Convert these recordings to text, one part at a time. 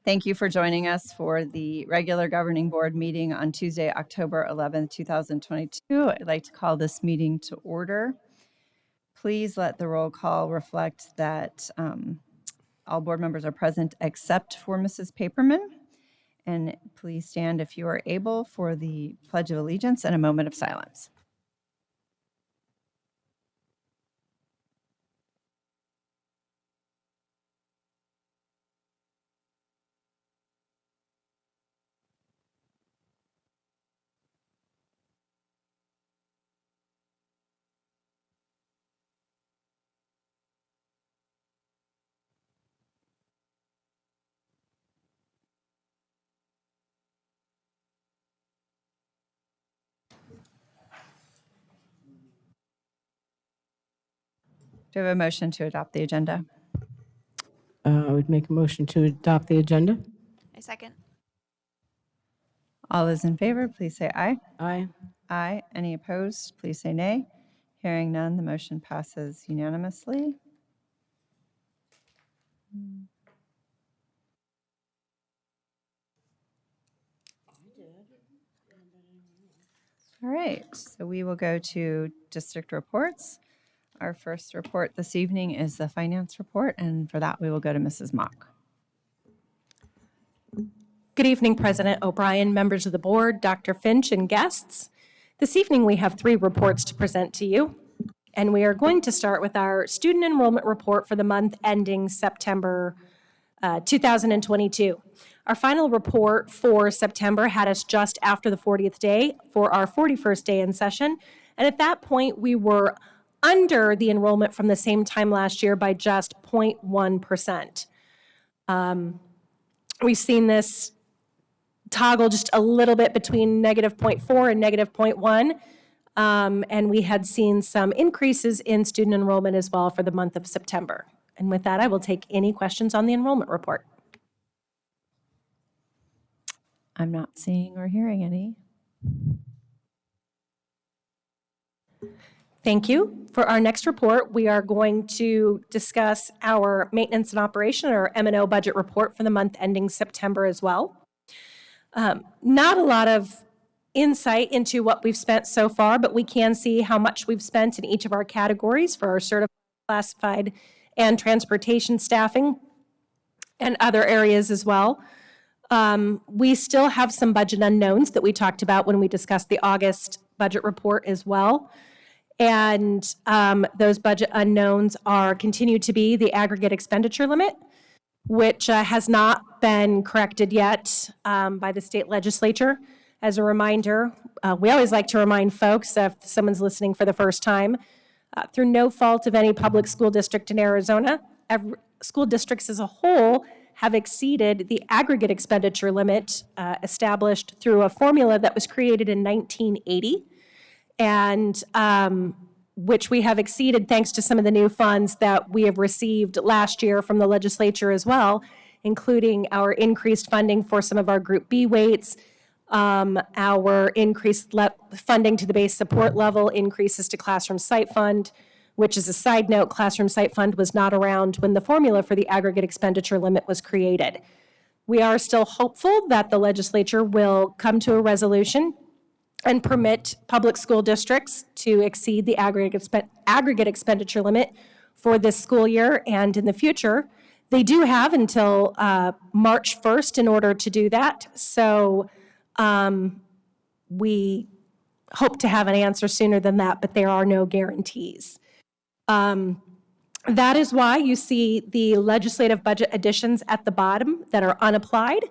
Thank you for joining us for the regular governing board meeting on Tuesday, October 11th, 2022. I'd like to call this meeting to order. Please let the roll call reflect that all board members are present except for Mrs. Paperman. And please stand if you are able for the Pledge of Allegiance and a moment of silence. Do I have a motion to adopt the agenda? I would make a motion to adopt the agenda. I second. All those in favor, please say aye. Aye. Aye. Any opposed, please say nay. Hearing none, the motion passes unanimously. All right, so we will go to district reports. Our first report this evening is the finance report, and for that we will go to Mrs. Mock. Good evening, President O'Brien, members of the board, Dr. Finch, and guests. This evening we have 3 reports to present to you, and we are going to start with our student enrollment report for the month ending September 2022. Our final report for September had us just after the 40th day for our 41st day in session, and at that point we were under the enrollment from the same time last year by just 0.1%. We've seen this toggle just a little bit between negative 0.4 and negative 0.1, and we had seen some increases in student enrollment as well for the month of September. And with that, I will take any questions on the enrollment report. I'm not seeing or hearing any. Thank you. For our next report, we are going to discuss our maintenance and operation, or M&O budget report for the month ending September as well. Not a lot of insight into what we've spent so far, but we can see how much we've spent in each of our categories for our certified, classified, and transportation staffing, and other areas as well. We still have some budget unknowns that we talked about when we discussed the August budget report as well. And those budget unknowns continue to be the aggregate expenditure limit, which has not been corrected yet by the state legislature. As a reminder, we always like to remind folks, if someone's listening for the first time, through no fault of any public school district in Arizona, school districts as a whole have exceeded the aggregate expenditure limit established through a formula that was created in 1980, and which we have exceeded thanks to some of the new funds that we have received last year from the legislature as well, including our increased funding for some of our Group B weights, our increased funding to the base support level, increases to Classroom Site Fund, which is a side note, Classroom Site Fund was not around when the formula for the aggregate expenditure limit was created. We are still hopeful that the legislature will come to a resolution and permit public school districts to exceed the aggregate expenditure limit for this school year and in the future. They do have until March 1st in order to do that. So we hope to have an answer sooner than that, but there are no guarantees. That is why you see the legislative budget additions at the bottom that are unapplied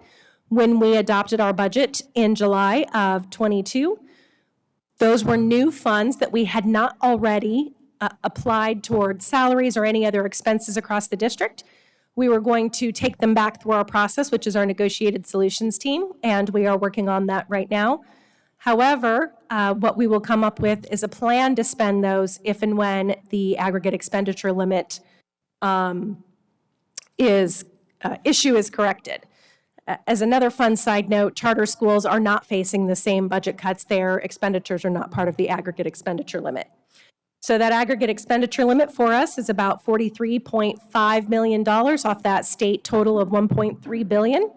when we adopted our budget in July of 22. Those were new funds that we had not already applied towards salaries or any other expenses across the district. We were going to take them back through our process, which is our negotiated solutions team, and we are working on that right now. However, what we will come up with is a plan to spend those if and when the aggregate expenditure limit issue is corrected. As another fun side note, charter schools are not facing the same budget cuts. Their expenditures are not part of the aggregate expenditure limit. So that aggregate expenditure limit for us is about $43.5 million off that state total of $1.3 billion.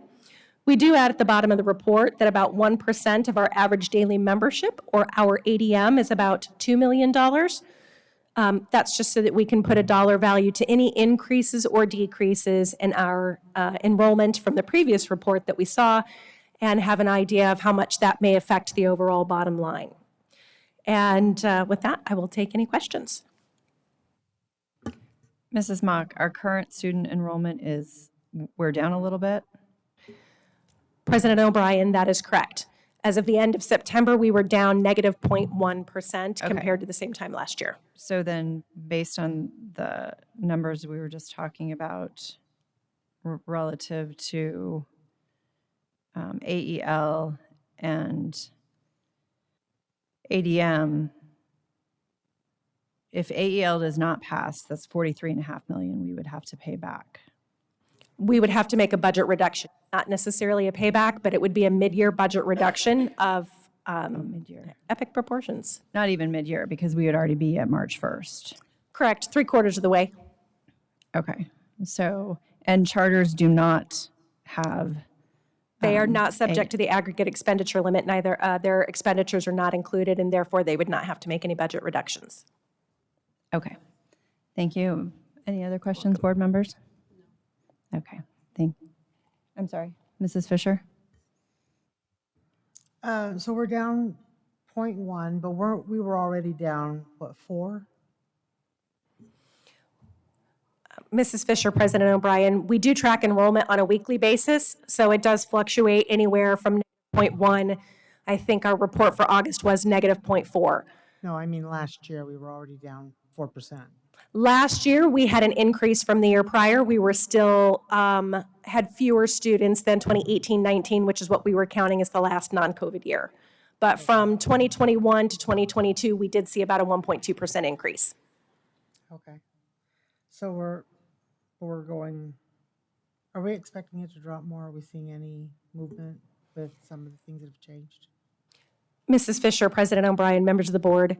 We do add at the bottom of the report that about 1% of our average daily membership, or our ADM, is about $2 million. That's just so that we can put a dollar value to any increases or decreases in our enrollment from the previous report that we saw, and have an idea of how much that may affect the overall bottom line. And with that, I will take any questions. Mrs. Mock, our current student enrollment we're down a little bit. President O'Brien, that is correct. As of the end of September, we were down negative 0.1% compared to the same time last year. So then, based on the numbers we were just talking about relative to AEL and ADM, if AEL does not pass, that's $43.5 million we would have to pay back. We would have to make a budget reduction, not necessarily a payback, but it would be a mid-year budget reduction of Mid-year. epic proportions. Not even mid-year, because we would already be at March 1st. Correct, 3/4 of the way. Okay. So, and charters do not have. They are not subject to the aggregate expenditure limit. Neither their expenditures are not included, and therefore they would not have to make any budget reductions. Okay. Thank you. Any other questions, board members? Okay. I'm sorry, Mrs. Fisher? So we're down 0.1, but we were already down, what, 4? Mrs. Fisher, President O'Brien, we do track enrollment on a weekly basis, so it does fluctuate anywhere from 0.1. I think our report for August was negative 0.4. No, I mean last year we were already down 4%. Last year, we had an increase from the year prior. We were still, had fewer students than 2018-19, which is what we were counting as the last non-COVID year. But from 2021 to 2022, we did see about a 1.2% increase. Okay. So we're going, are we expecting it to drop more? Are we seeing any movement with some of the things that have changed? Mrs. Fisher, President O'Brien, members of the board,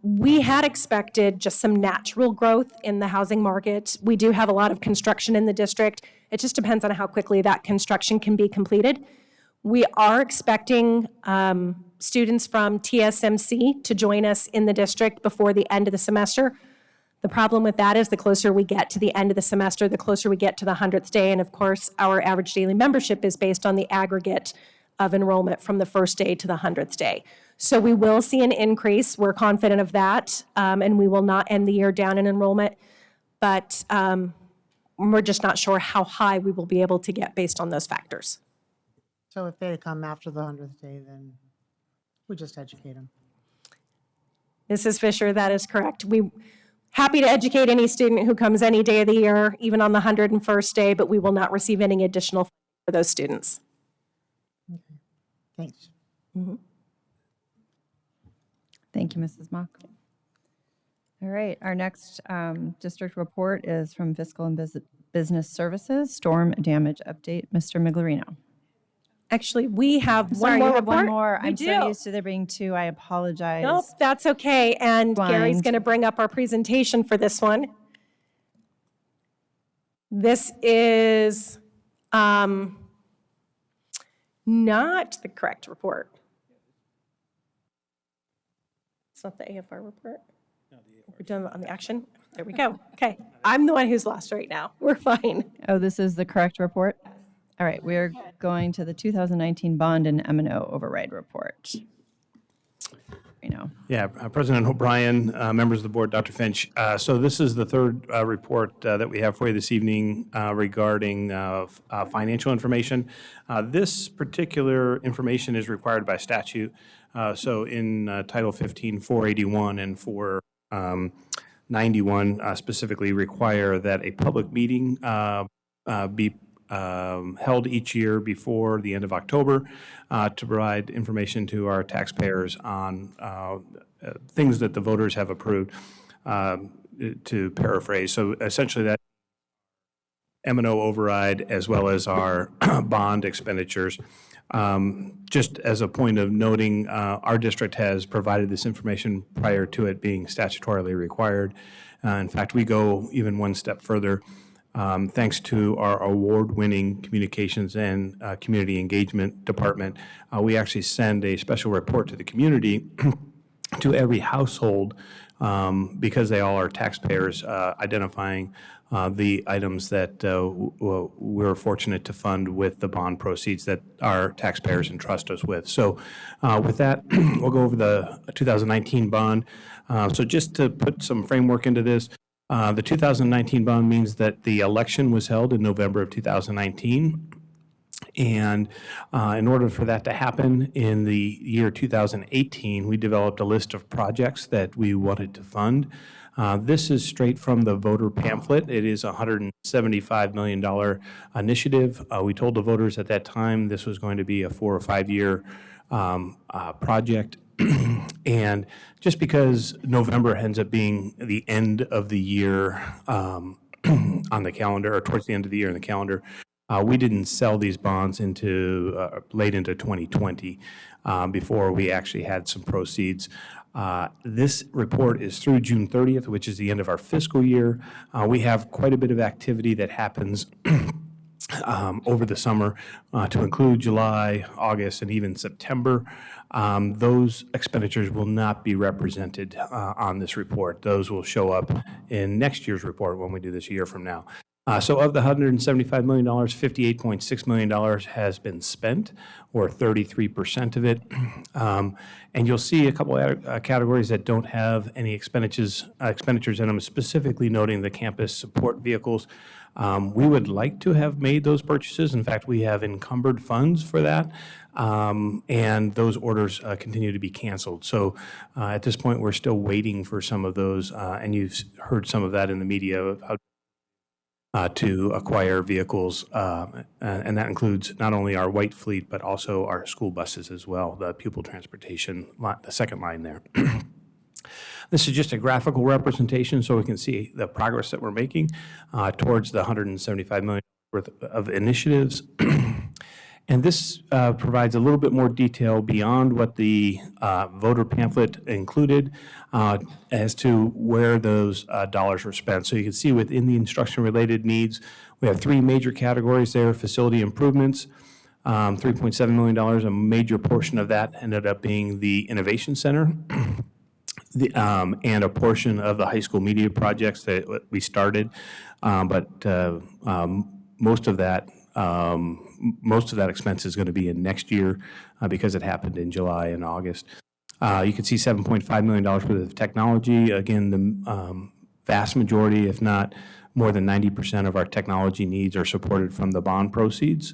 we had expected just some natural growth in the housing market. We do have a lot of construction in the district. It just depends on how quickly that construction can be completed. We are expecting students from TSMC to join us in the district before the end of the semester. The problem with that is the closer we get to the end of the semester, the closer we get to the 100th day. And of course, our average daily membership is based on the aggregate of enrollment from the first day to the 100th day. So we will see an increase. We're confident of that, and we will not end the year down in enrollment. But we're just not sure how high we will be able to get based on those factors. So if they come after the 100th day, then we just educate them. Mrs. Fisher, that is correct. We're happy to educate any student who comes any day of the year, even on the 101st day, but we will not receive any additional funding for those students. Okay. Thanks. Mm-hmm. Thank you, Mrs. Mock. All right, our next district report is from Fiscal and Business Services, Storm Damage Update. Mr. Miglerino. Actually, we have Sorry, one more you have report. one more. We I'm do. so used to there being two. I apologize. Nope, that's okay. And Gary's Blind. going to bring up our presentation for this one. This is not the correct report. It's not the AFR report. We're done on the action. There we go. Okay, I'm the one who's lost right now. We're fine. Oh, this is the correct report? All right, we're going to the 2019 Bond and M&O Override Report. Yeah, President O'Brien, members of the board, Dr. Finch. So this is the third report that we have for you this evening regarding financial information. This particular information is required by statute. So in Title 15, 481 and 491 specifically require that a public meeting be held each year before the end of October to provide information to our taxpayers on things that the voters have approved, to paraphrase. So essentially that M&O override as well as our bond expenditures. Just as a point of noting, our district has provided this information prior to it being statutorily required. In fact, we go even one step further. Thanks to our award-winning communications and community engagement department, we actually send a special report to the community to every household because they all are taxpayers, identifying the items that we're fortunate to fund with the bond proceeds that our taxpayers entrust us with. So with that, we'll go over the 2019 bond. So just to put some framework into this, the 2019 bond means that the election was held in November of 2019. And in order for that to happen in the year 2018, we developed a list of projects that we wanted to fund. This is straight from the voter pamphlet. It is a $175 million initiative. We told the voters at that time this was going to be a 4 or 5 year project. And just because November ends up being the end of the year on the calendar, or towards the end of the year in the calendar, we didn't sell these bonds into late into 2020 before we actually had some proceeds. This report is through June 30th, which is the end of our fiscal year. We have quite a bit of activity that happens over the summer to include July, August, and even September. Those expenditures will not be represented on this report. Those will show up in next year's report when we do this a year from now. So of the $175 million, $58.6 million has been spent, or 33% of it. And you'll see a couple of categories that don't have any expenditures in them, specifically noting the campus support vehicles. We would like to have made those purchases. In fact, we have encumbered funds for that, and those orders continue to be canceled. So at this point, we're still waiting for some of those, and you've heard some of that in the media of how to acquire vehicles, and that includes not only our white fleet, but also our school buses as well, the pupil transportation, the second line there. This is just a graphical representation so we can see the progress that we're making towards the $175 million worth of initiatives. And this provides a little bit more detail beyond what the voter pamphlet included as to where those dollars were spent. So you can see within the instruction-related needs, we have 3 major categories there: facility improvements, $3.7 million. A major portion of that ended up being the Innovation Center, and a portion of the high school media projects that we started. But most of that expense is going to be in next year because it happened in July and August. You can see $7.5 million worth of technology. Again, the vast majority, if not more than 90% of our technology needs are supported from the bond proceeds.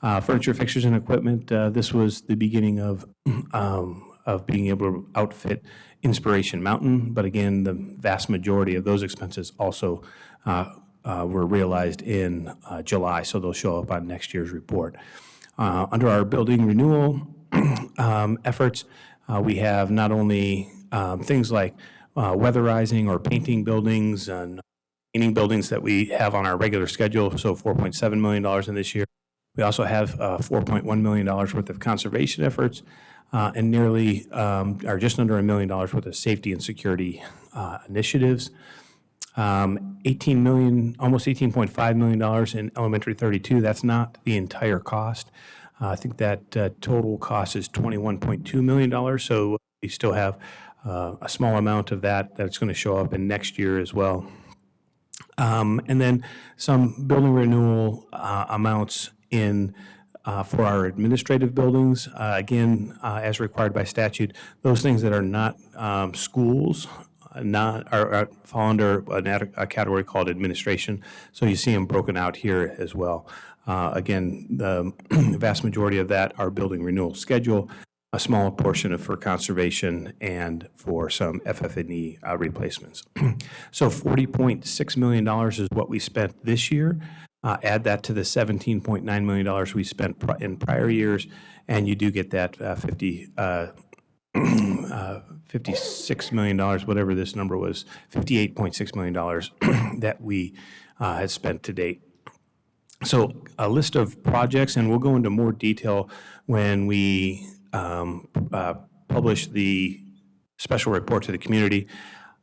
Furniture, fixtures, and equipment. This was the beginning of being able to outfit Inspiration Mountain. But again, the vast majority of those expenses also were realized in July, so they'll show up on next year's report. Under our building renewal efforts, we have not only things like weatherizing or painting buildings and painting buildings that we have on our regular schedule, so $4.7 million in this year. We also have $4.1 million worth of conservation efforts and nearly, or just under $1 million worth of safety and security initiatives. $18 million, almost $18.5 million in Elementary 32. That's not the entire cost. I think that total cost is $21.2 million. So we still have a small amount of that that's going to show up in next year as well. And then some building renewal amounts in for our administrative buildings. Again, as required by statute, those things that are not schools fall under a category called administration. So you see them broken out here as well. Again, the vast majority of that are building renewal schedule, a small portion for conservation and for some FF&E replacements. So $40.6 million is what we spent this year. Add that to the $17.9 million we spent in prior years, and you do get that $56 million, whatever this number was, $58.6 million that we had spent to date. So a list of projects, and we'll go into more detail when we publish the special report to the community.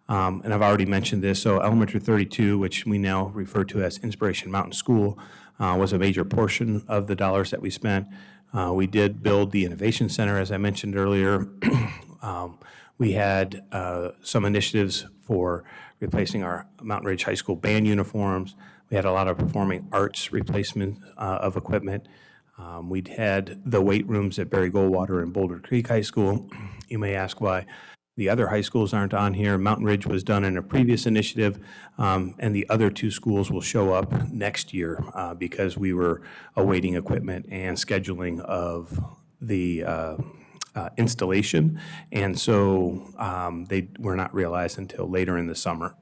And I've already mentioned this, so Elementary 32, which we now refer to as Inspiration Mountain School, was a major portion of the dollars that we spent. We did build the Innovation Center, as I mentioned earlier. We had some initiatives for replacing our Mountain Ridge High School band uniforms. We had a lot of performing arts replacement of equipment. We'd had the weight rooms at Barry Goldwater and Boulder Creek High School. You may ask why the other high schools aren't on here. Mountain Ridge was done in a previous initiative, and the other two schools will show up next year because we were awaiting equipment and scheduling of the installation, and so they were not realized until later in the summer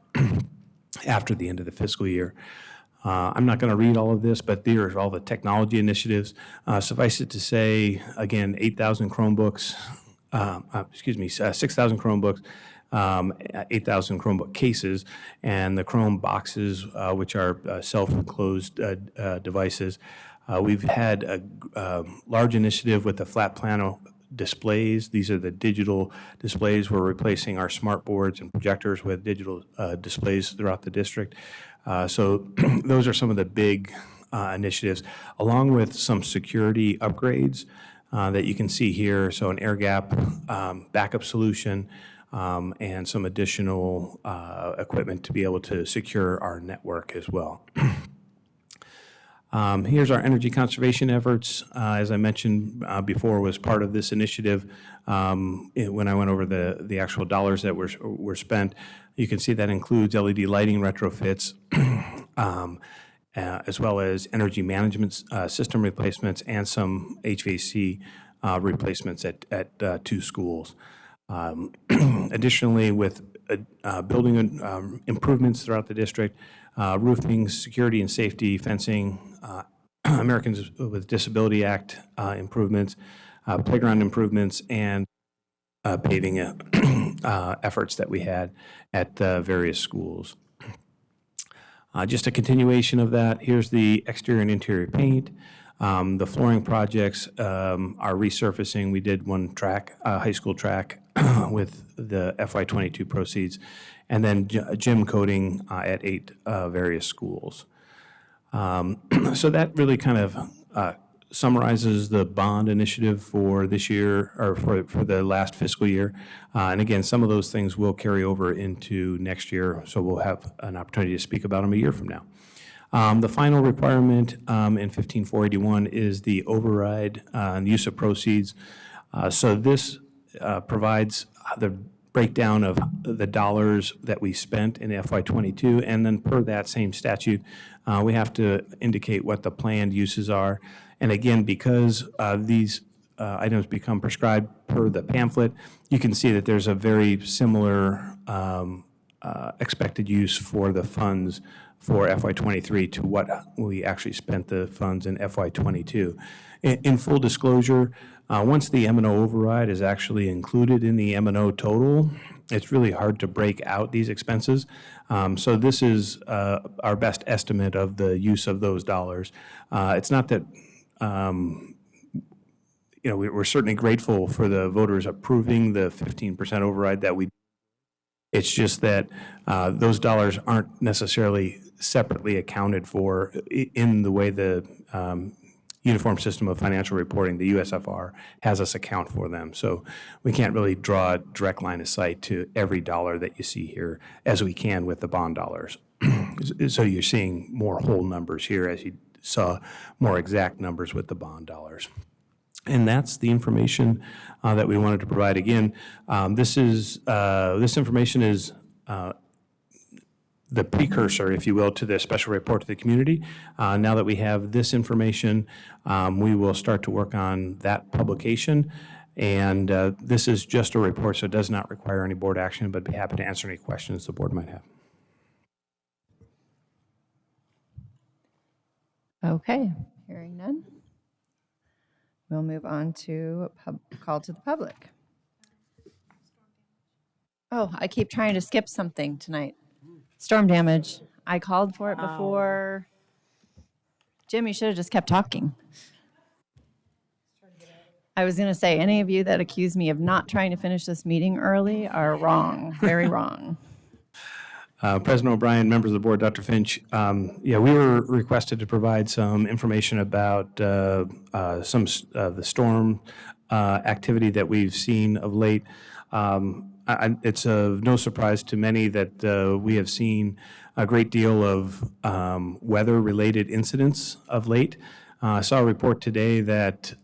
after the end of the fiscal year. I'm not going to read all of this, but there are all the technology initiatives. Suffice it to say, again, 8,000 Chromebooks, 6,000 Chromebooks, 8,000 Chromebook cases, and the Chrome boxes, which are self-enclosed devices. We've had a large initiative with the flat panel displays. These are the digital displays. We're replacing our smart boards and projectors with digital displays throughout the district. So those are some of the big initiatives, along with some security upgrades that you can see here. So an air gap backup solution and some additional equipment to be able to secure our network as well. Here's our energy conservation efforts. As I mentioned before, was part of this initiative. When I went over the actual dollars that were spent, you can see that includes LED lighting retrofits, as well as energy management system replacements and some HVAC replacements at two schools. Additionally, with building improvements throughout the district, roofing, security and safety, fencing, Americans with Disability Act improvements, playground improvements, and paving efforts that we had at various schools. Just a continuation of that, here's the exterior and interior paint. The flooring projects are resurfacing. We did one track, high school track with the FY22 proceeds, and then gym coating at 8 various schools. So that really kind of summarizes the bond initiative for this year, or for the last fiscal year. And again, some of those things will carry over into next year, so we'll have an opportunity to speak about them a year from now. The final requirement in 15481 is the override and use of proceeds. So this provides the breakdown of the dollars that we spent in FY22, and then per that same statute, we have to indicate what the planned uses are. And again, because these items become prescribed per the pamphlet, you can see that there's a very similar expected use for the funds for FY23 to what we actually spent the funds in FY22. In full disclosure, once the M&O override is actually included in the M&O total, it's really hard to break out these expenses. So this is our best estimate of the use of those dollars. It's not that, we're certainly grateful for the voters approving the 15% override that we. It's just that those dollars aren't necessarily separately accounted for in the way the Uniform System of Financial Reporting, the USFR, has us account for them. So we can't really draw a direct line of sight to every dollar that you see here as we can with the bond dollars. So you're seeing more whole numbers here as you saw more exact numbers with the bond dollars. And that's the information that we wanted to provide. Again, this information is the precursor, if you will, to the special report to the community. Now that we have this information, we will start to work on that publication. And this is just a report, so it does not require any board action, but be happy to answer any questions the board might have. Okay, hearing none. We'll move on to call to the public. Oh, I keep trying to skip something tonight. Storm damage. I called for it before. Jim, you should have just kept talking. I was going to say, any of you that accuse me of not trying to finish this meeting early are wrong, very wrong. President O'Brien, members of the board, Dr. Finch, yeah, we were requested to provide some information about some of the storm activity that we've seen of late. It's of no surprise to many that we have seen a great deal of weather-related incidents of late. I saw a report today that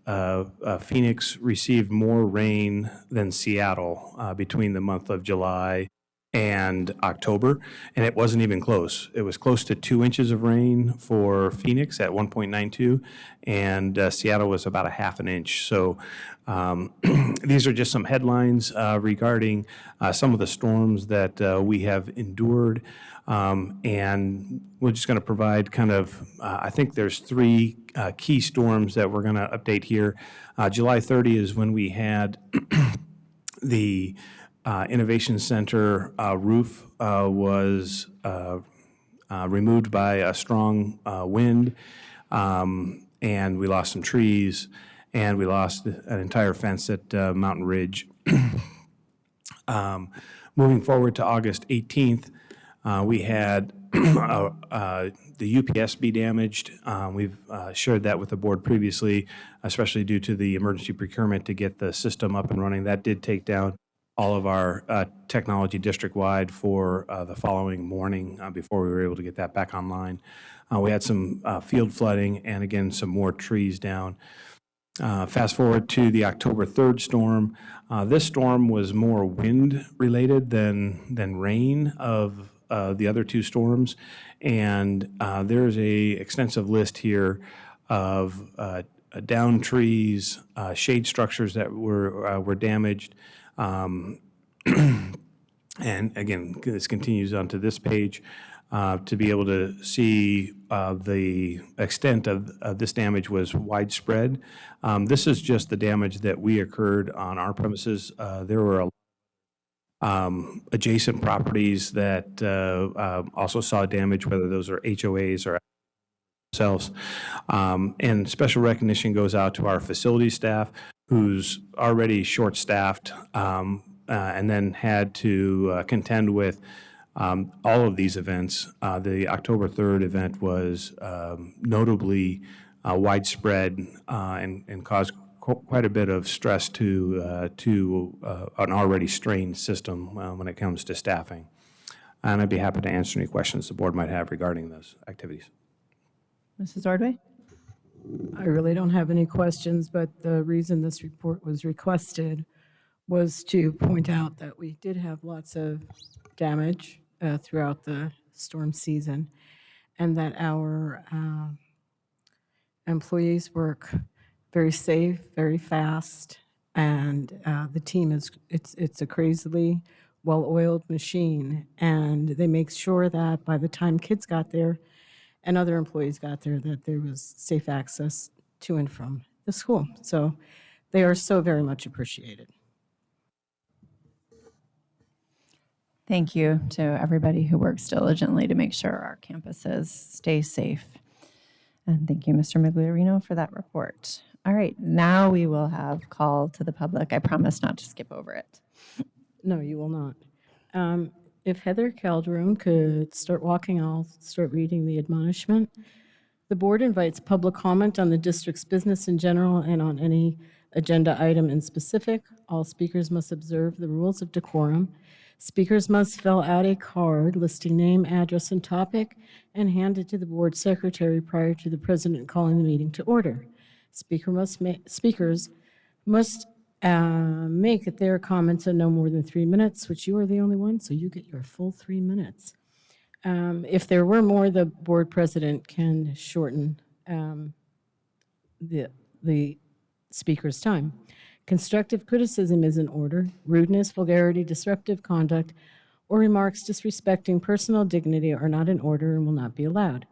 Phoenix received more rain than Seattle between the month of July and October, and it wasn't even close. It was close to 2 inches of rain for Phoenix at 1.92, and Seattle was about a half an inch. So these are just some headlines regarding some of the storms that we have endured. And we're just going to provide kind of, I think there's three key storms that we're going to update here. July 30 is when we had the Innovation Center roof was removed by a strong wind, and we lost some trees, and we lost an entire fence at Mountain Ridge. Moving forward to August 18th, we had the UPS be damaged. We've shared that with the board previously, especially due to the emergency procurement to get the system up and running. That did take down all of our technology district-wide for the following morning before we were able to get that back online. We had some field flooding and, again, some more trees down. Fast forward to the October 3rd storm. This storm was more wind-related than rain of the other two storms, and there's a extensive list here of downed trees, shade structures that were damaged. And again, this continues onto this page to be able to see the extent of this damage was widespread. This is just the damage that we occurred on our premises. There were adjacent properties that also saw damage, whether those are HOAs or themselves. And special recognition goes out to our facility staff, who's already short-staffed, and then had to contend with all of these events. The October 3rd event was notably widespread and caused quite a bit of stress to an already strained system when it comes to staffing. And I'd be happy to answer any questions the board might have regarding those activities. Mrs. Ordway? I really don't have any questions, but the reason this report was requested was to point out that we did have lots of damage throughout the storm season, and that our employees work very safe, very fast, and the team it's a crazily well-oiled machine, and they make sure that by the time kids got there and other employees got there, that there was safe access to and from the school. So they are so very much appreciated. Thank you to everybody who works diligently to make sure our campuses stay safe. And thank you, Mr. Migliorino, for that report. All right, now we will have call to the public. I promise not to skip over it. No, you will not. If Heather Calderon could start walking, I'll start reading the admonishment. The board invites public comment on the district's business in general and on any agenda item in specific. All speakers must observe the rules of decorum. Speakers must fill out a card listing name, address, and topic and hand it to the board secretary prior to the president calling the meeting to order. Speakers must make their comments in no more than 3 minutes, which you are the only one, so you get your full 3 minutes. If there were more, the board president can shorten the speaker's time. Constructive criticism is in order. Rudeness, vulgarity, disruptive conduct, or remarks disrespecting personal dignity are not in order and will not be allowed.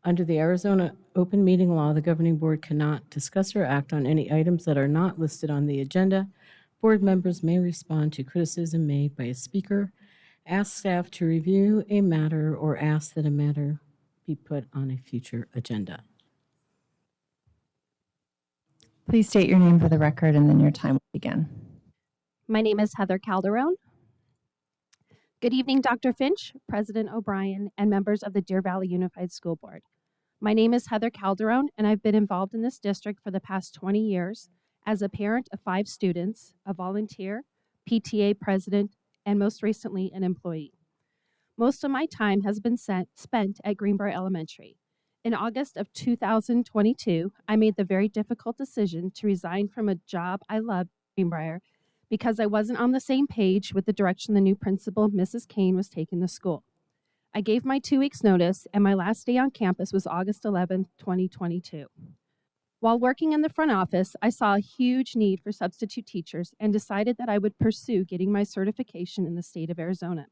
Under the Arizona Open Meeting Law, the governing board cannot discuss or act on any items that are not listed on the agenda. Board members may respond to criticism made by a speaker, ask staff to review a matter, or ask that a matter be put on a future agenda. Please state your name for the record and then your time will begin. My name is Heather Calderon. Good evening, Dr. Finch, President O'Brien, and members of the Deer Valley Unified School Board. My name is Heather Calderon, and I've been involved in this district for the past 20 years as a parent of 5 students, a volunteer, PTA president, and most recently, an employee. Most of my time has been spent at Greenbrier Elementary. In August of 2022, I made the very difficult decision to resign from a job I loved at Greenbrier because I wasn't on the same page with the direction the new principal, Mrs. Kane, was taking the school. I gave my 2 weeks notice, and my last day on campus was August 11, 2022. While working in the front office, I saw a huge need for substitute teachers and decided that I would pursue getting my certification in the state of Arizona.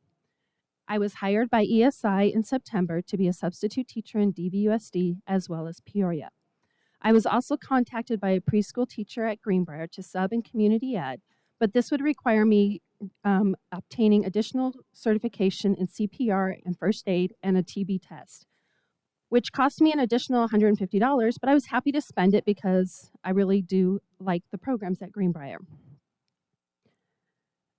I was hired by ESI in September to be a substitute teacher in DVUSD as well as Peoria. I was also contacted by a preschool teacher at Greenbrier to sub in community ed, but this would require me obtaining additional certification in CPR and first aid and a TB test, which cost me an additional $150, but I was happy to spend it because I really do like the programs at Greenbrier.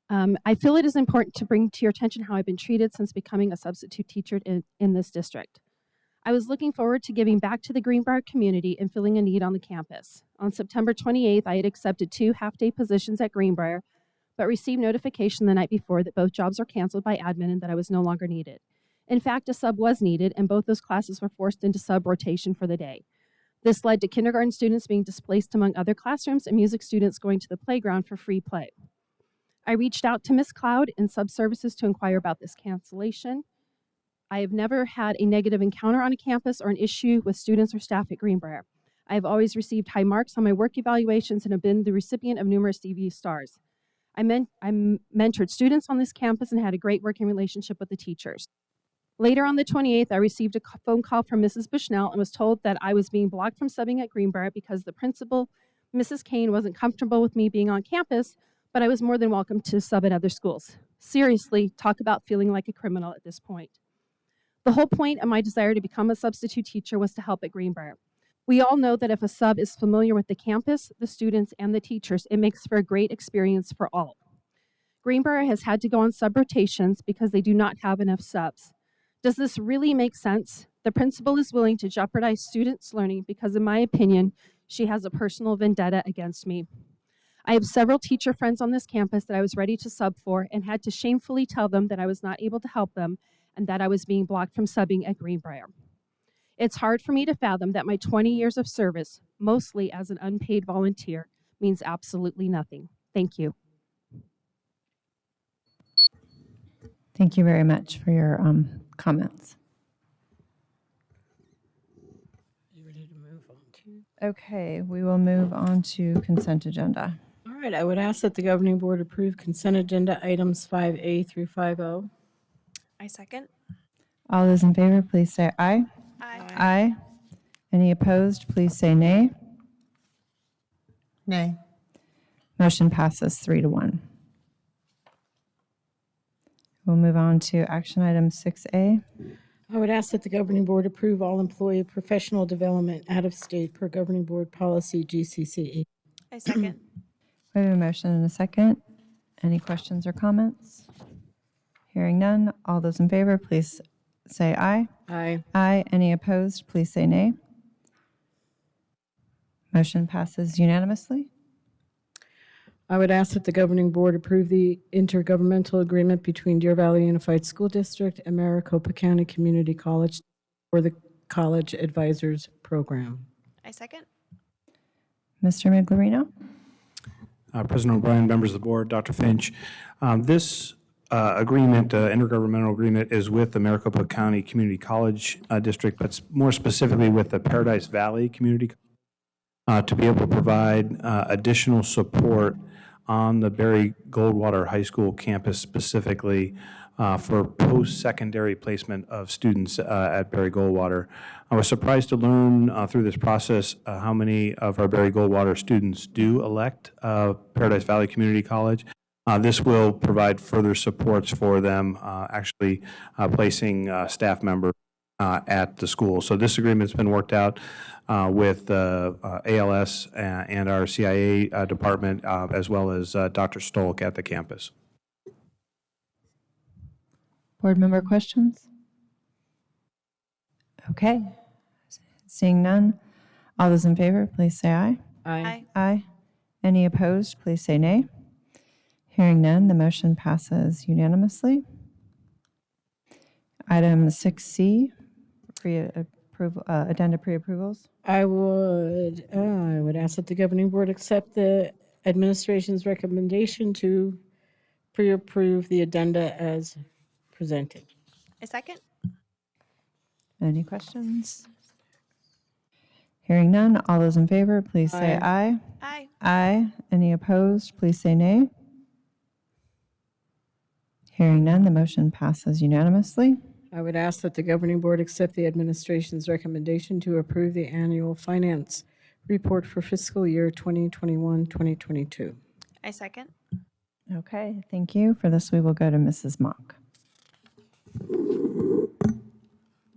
I feel it is important to bring to your attention how I've been treated since becoming a substitute teacher in this district. I was looking forward to giving back to the Greenbrier community and filling a need on the campus. On September 28th, I had accepted 2 half-day positions at Greenbrier, but received notification the night before that both jobs were canceled by admin and that I was no longer needed. In fact, a sub was needed, and both those classes were forced into sub rotation for the day. This led to kindergarten students being displaced among other classrooms and music students going to the playground for free play. I reached out to Ms. Cloud in sub-services to inquire about this cancellation. I have never had a negative encounter on a campus or an issue with students or staff at Greenbrier. I have always received high marks on my work evaluations and have been the recipient of numerous DVU stars. I mentored students on this campus and had a great working relationship with the teachers. Later on the 28th, I received a phone call from Mrs. Bushnell and was told that I was being blocked from subbing at Greenbrier because the principal, Mrs. Kane, wasn't comfortable with me being on campus, but I was more than welcome to sub at other schools. Seriously, talk about feeling like a criminal at this point. The whole point of my desire to become a substitute teacher was to help at Greenbrier. We all know that if a sub is familiar with the campus, the students, and the teachers, it makes for a great experience for all. Greenbrier has had to go on sub rotations because they do not have enough subs. Does this really make sense? The principal is willing to jeopardize students' learning because, in my opinion, she has a personal vendetta against me. I have several teacher friends on this campus that I was ready to sub for and had to shamefully tell them that I was not able to help them and that I was being blocked from subbing at Greenbrier. It's hard for me to fathom that my 20 years of service, mostly as an unpaid volunteer, means absolutely nothing. Thank you. Thank you very much for your comments. You ready to move on to? Okay, we will move on to consent agenda. All right, I would ask that the governing board approve consent agenda items 5A through 5O. I second. All those in favor, please say aye. Aye. Aye. Any opposed, please say nay. Nay. Motion passes 3-1. We'll move on to action item 6A. I would ask that the governing board approve all employee professional development out of state per governing board policy GCCE. I second. We have a motion and a second. Any questions or comments? Hearing none, all those in favor, please say aye. Aye. Aye. Any opposed, please say nay. Motion passes unanimously. I would ask that the governing board approve the intergovernmental agreement between Deer Valley Unified School District and Maricopa County Community College for the College Advisors Program. I second. Mr. Miglerino? President O'Brien, members of the board, Dr. Finch. This agreement, intergovernmental agreement, is with the Maricopa County Community College District, but more specifically with the Paradise Valley Community to be able to provide additional support on the Barry Goldwater High School campus specifically for post-secondary placement of students at Barry Goldwater. I was surprised to learn through this process how many of our Barry Goldwater students do elect Paradise Valley Community College. This will provide further supports for them actually placing staff members at the school. So this agreement's been worked out with ALS and our CIA department, as well as Dr. Stolk at the campus. Board member questions? Okay. Seeing none, all those in favor, please say aye. Aye. Aye. Any opposed, please say nay. Hearing none, the motion passes unanimously. Item 6C, addenda pre-approvals. I would ask that the governing board accept the administration's recommendation to pre-approve the addenda as presented. I second. Any questions? Hearing none, all those in favor, please say aye. Aye. Aye. Any opposed, please say nay. Hearing none, the motion passes unanimously. I would ask that the governing board accept the administration's recommendation to approve the annual finance report for fiscal year 2021-2022. I second. Okay, thank you. For this, we will go to Mrs. Mock.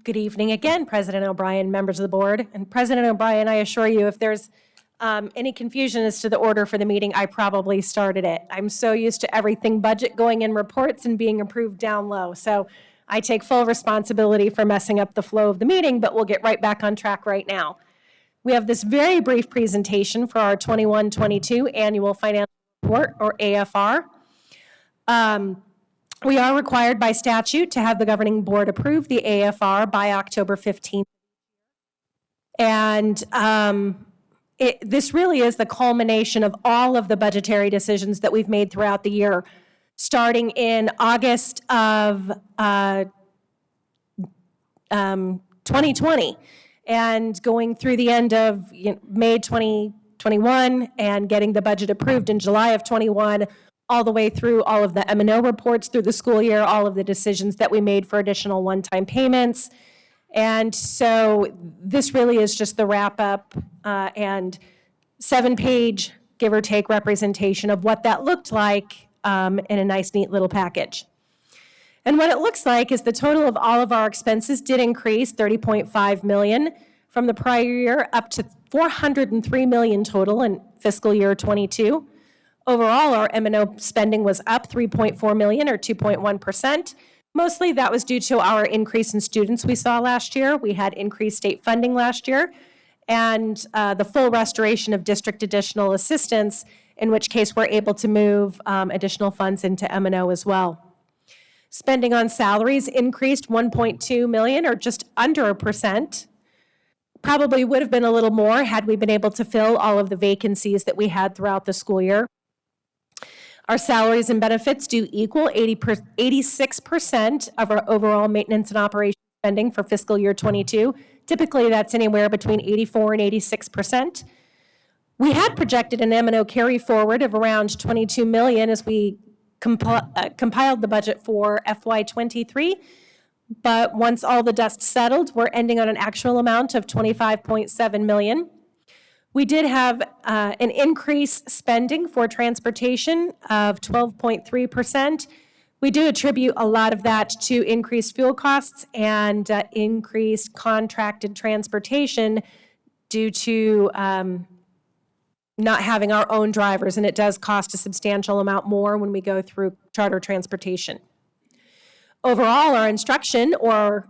Good evening again, President O'Brien, members of the board. And President O'Brien, I assure you, if there's any confusion as to the order for the meeting, I probably started it. I'm so used to everything budget going in reports and being approved down low. So I take full responsibility for messing up the flow of the meeting, but we'll get right back on track right now. We have this very brief presentation for our 21-22 annual financial report, or AFR. We are required by statute to have the governing board approve the AFR by October 15th. And this really is the culmination of all of the budgetary decisions that we've made throughout the year, starting in August of 2020 and going through the end of May 2021 and getting the budget approved in July of 21, all the way through all of the M&O reports through the school year, all of the decisions that we made for additional one-time payments. And so this really is just the wrap-up and 7-page, give or take, representation of what that looked like in a nice, neat little package. And what it looks like is the total of all of our expenses did increase $30.5 million from the prior year up to $403 million total in fiscal year 22. Overall, our M&O spending was up $3.4 million, or 2.1%. Mostly that was due to our increase in students we saw last year. We had increased state funding last year, and the full restoration of district additional assistance, in which case we're able to move additional funds into M&O as well. Spending on salaries increased $1.2 million, or just under 1%. Probably would have been a little more had we been able to fill all of the vacancies that we had throughout the school year. Our salaries and benefits do equal 86% of our overall maintenance and operation spending for fiscal year 22. Typically, that's anywhere between 84 and 86%. We had projected an M&O carry forward of around $22 million as we compiled the budget for FY23. But once all the dust settled, we're ending on an actual amount of $25.7 million. We did have an increased spending for transportation of 12.3%. We do attribute a lot of that to increased fuel costs and increased contracted transportation due to not having our own drivers, and it does cost a substantial amount more when we go through charter transportation. Overall, our instruction, or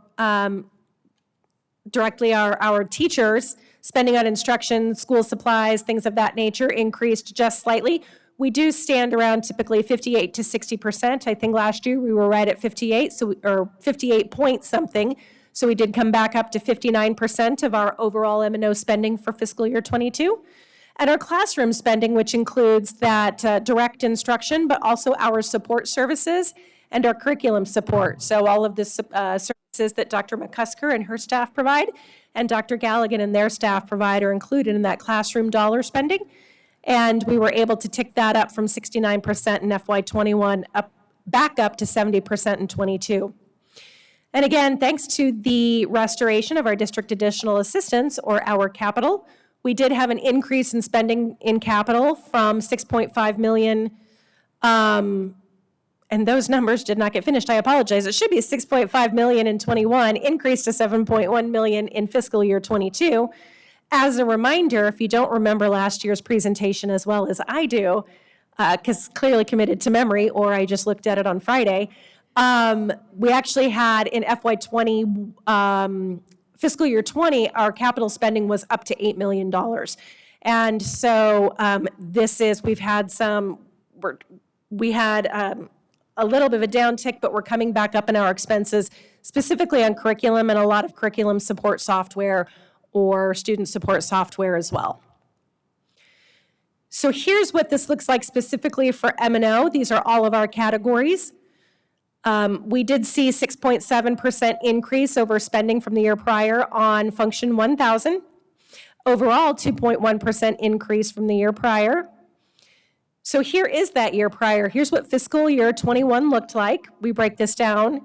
directly our teachers, spending on instruction, school supplies, things of that nature, increased just slightly. We do stand around typically 58 to 60%. I think last year we were right at 58, or 58 point something. So we did come back up to 59% of our overall M&O spending for fiscal year 22. And our classroom spending, which includes that direct instruction, but also our support services and our curriculum support. So all of the services that Dr. McCusker and her staff provide, and Dr. Galligan and their staff provide, are included in that classroom dollar spending. And we were able to tick that up from 69% in FY21 back up to 70% in 22. And again, thanks to the restoration of our district additional assistance, or our capital, we did have an increase in spending in capital from $6.5 million, and those numbers did not get finished. I apologize. It should be $6.5 million in 21, increased to $7.1 million in fiscal year 22. As a reminder, if you don't remember last year's presentation as well as I do, because clearly committed to memory, or I just looked at it on Friday, We actually had in FY20, fiscal year 20, our capital spending was up to $8 million. And so we've had we had a little bit of a downtick, but we're coming back up in our expenses, specifically on curriculum and a lot of curriculum support software or student support software as well. So here's what this looks like specifically for M&O. These are all of our categories. We did see 6.7% increase over spending from the year prior on Function 1000. Overall, 2.1% increase from the year prior. So here is that year prior. Here's what fiscal year 21 looked like. We break this down,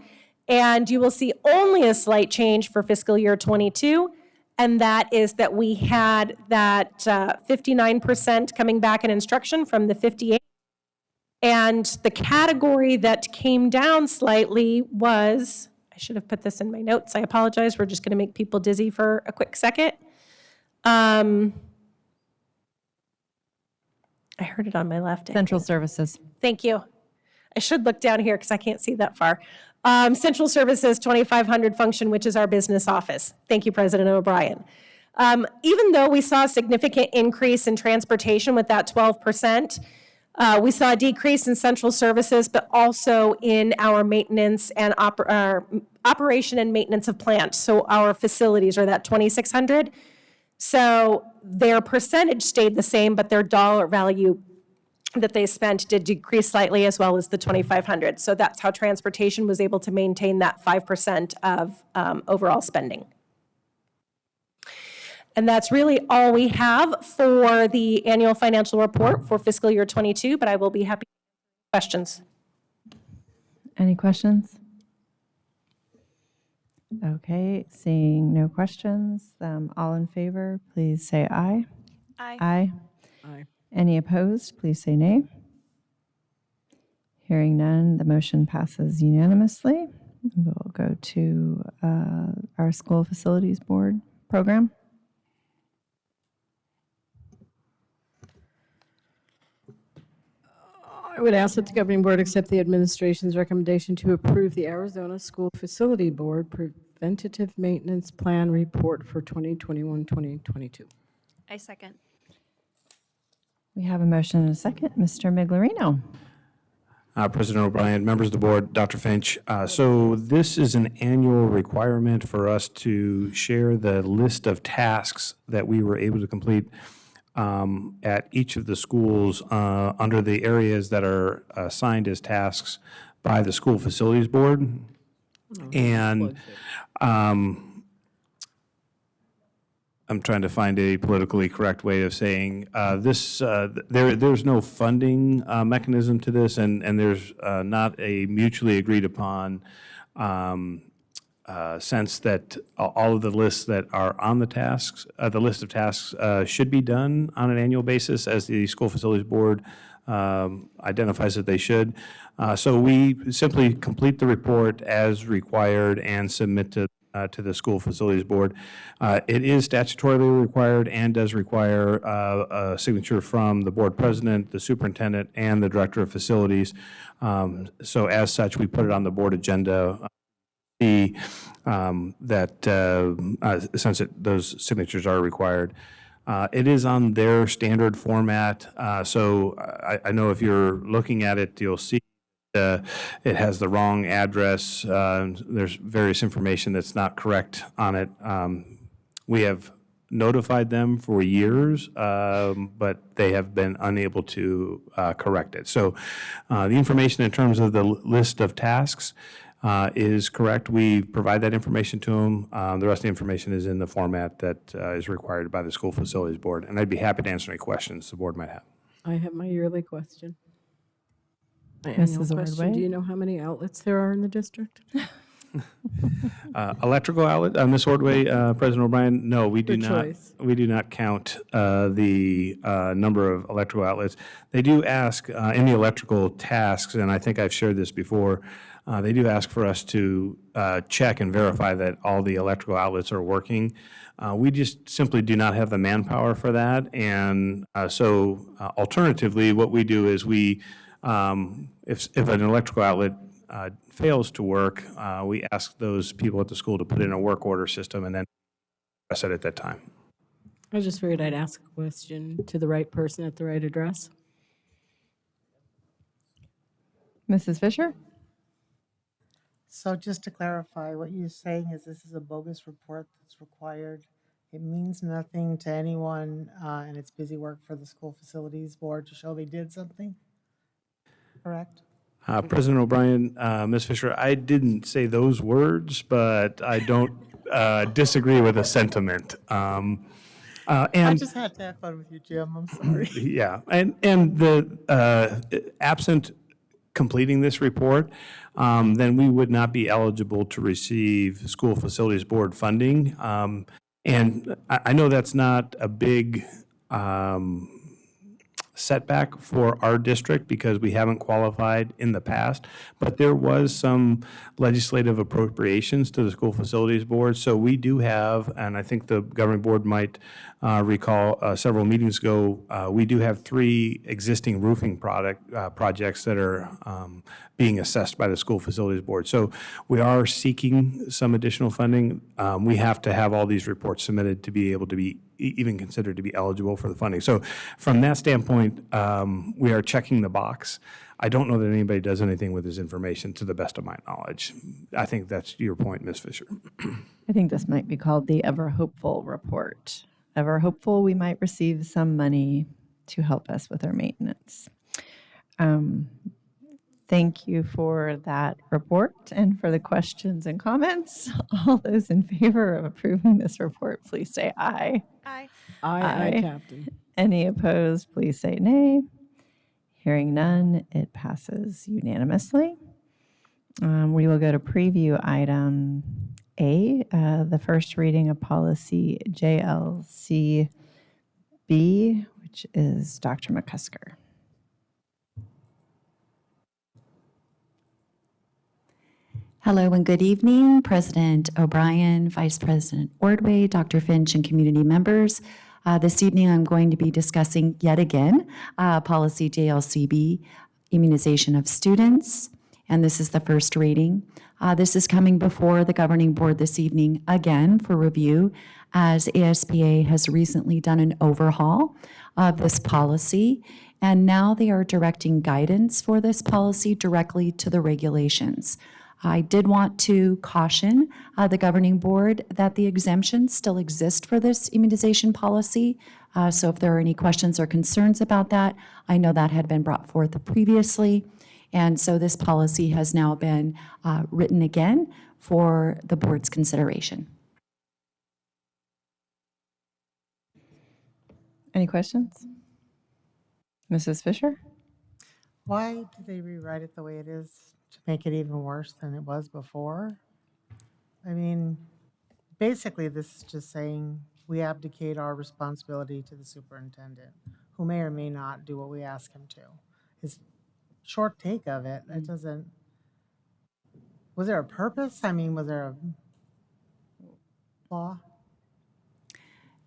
and you will see only a slight change for fiscal year 22, and that is that we had that 59% coming back in instruction from the 58. And the category that came down slightly was, I should have put this in my notes, I apologize, we're just going to make people dizzy for a quick second. I heard it on my left. Central services. Thank you. I should look down here because I can't see that far. Central Services 2500 function, which is our business office. Thank you, President O'Brien. Even though we saw a significant increase in transportation with that 12%, we saw a decrease in central services, but also in our maintenance and operation and maintenance of plants. So our facilities are that 2,600. So their percentage stayed the same, but their dollar value that they spent did decrease slightly, as well as the 2,500. So that's how transportation was able to maintain that 5% of overall spending. And that's really all we have for the annual financial report for fiscal year 22, but I will be happy to answer questions. Any questions? Okay, seeing no questions, all in favor, please say aye. Aye. Aye. Aye. Any opposed, please say nay. Hearing none, the motion passes unanimously. We'll go to our School Facilities Board program. I would ask that the governing board accept the administration's recommendation to approve the Arizona School Facility Board Preventative Maintenance Plan Report for 2021-2022. I second. We have a motion and a second. Mr. Miglerino. President O'Brien, members of the board, Dr. Finch. So this is an annual requirement for us to share the list of tasks that we were able to complete at each of the schools under the areas that are assigned as tasks by the School Facilities Board. And I'm trying to find a politically correct way of saying this. There's no funding mechanism to this, and there's not a mutually agreed upon sense that all of the lists that are on the tasks, the list of tasks should be done on an annual basis as the School Facilities Board identifies that they should. So we simply complete the report as required and submit to the School Facilities Board. It is statutorily required and does require a signature from the board president, the superintendent, and the director of facilities. So as such, we put it on the board agenda. Since those signatures are required. It is on their standard format, so I know if you're looking at it, you'll see it has the wrong address. There's various information that's not correct on it. We have notified them for years, but they have been unable to correct it. So the information in terms of the list of tasks is correct. We provide that information to them. The rest of the information is in the format that is required by the School Facilities Board, and I'd be happy to answer any questions the board might have. I have my yearly question. My Mrs. annual question. Ordway? Do you know how many outlets there are in the district? Electrical outlet, Ms. Ordway, President O'Brien, no, we do Good not. choice. We do not count the number of electrical outlets. They do ask in the electrical tasks, and I think I've shared this before, they do ask for us to check and verify that all the electrical outlets are working. We just simply do not have the manpower for that, and so alternatively, what we do is we, if an electrical outlet fails to work, we ask those people at the school to put in a work order system and then address it at that time. I just figured I'd ask a question to the right person at the right address. Mrs. Fisher? So just to clarify, what you're saying is this is a bogus report that's required. It means nothing to anyone, and it's busy work for the school facilities board to show they did something, correct? President O'Brien, Ms. Fisher, I didn't say those words, but I don't disagree with the sentiment. I And just had to have fun with you, Jim, I'm sorry. yeah, and the absent completing this report, then we would not be eligible to receive school facilities board funding. And I know that's not a big setback for our district because we haven't qualified in the past, but there was some legislative appropriations to the school facilities board. So we do have, and I think the governing board might recall several meetings ago, we do have 3 existing roofing projects that are being assessed by the school facilities board. So we are seeking some additional funding. We have to have all these reports submitted to be able to be even considered to be eligible for the funding. So from that standpoint, we are checking the box. I don't know that anybody does anything with this information to the best of my knowledge. I think that's your point, Ms. Fisher. I think this might be called the Ever Hopeful Report. Ever hopeful we might receive some money to help us with our maintenance. Thank you for that report and for the questions and comments. All those in favor of approving this report, please say aye. Aye. Aye, Captain. Any opposed, please say nay. Hearing none, it passes unanimously. We will go to preview item A, the first reading of policy JLCB, which is Dr. McCusker. Hello and good evening, President O'Brien, Vice President Ordway, Dr. Finch, and community members. This evening, I'm going to be discussing yet again policy JLCB, immunization of students, and this is the first reading. This is coming before the governing board this evening again for review, as ASBA has recently done an overhaul of this policy, and now they are directing guidance for this policy directly to the regulations. I did want to caution the governing board that the exemptions still exist for this immunization policy. So if there are any questions or concerns about that, I know that had been brought forth previously. And so this policy has now been written again for the board's consideration. Any questions? Mrs. Fisher? Why did they rewrite it the way it is to make it even worse than it was before? I mean, basically, this is just saying we abdicate our responsibility to the superintendent, who may or may not do what we ask him to. It's short take of it. It doesn't, was there a purpose? I mean, was there a law?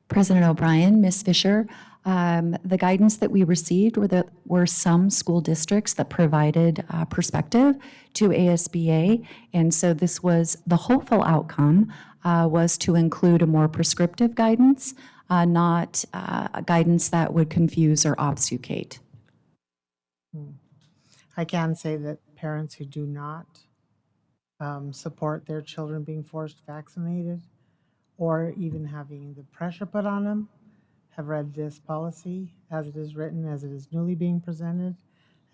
President O'Brien, Ms. Fisher, the guidance that we received were some school districts that provided perspective to ASBA, and so this was the hopeful outcome was to include a more prescriptive guidance, not a guidance that would confuse or obfuscate. I can say that parents who do not support their children being forced vaccinated or even having the pressure put on them have read this policy as it is written, as it is newly being presented,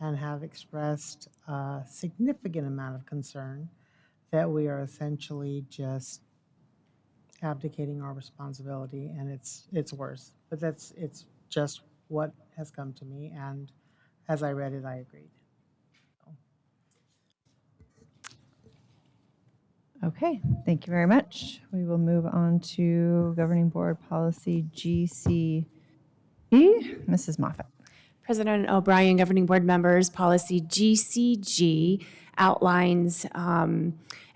and have expressed a significant amount of concern that we are essentially just abdicating our responsibility, and it's worse. But it's just what has come to me, and as I read it, I agreed. Okay, thank you very much. We will move on to Governing Board Policy GCE. Mrs. Moffett. President O'Brien, governing board members, policy GCG outlines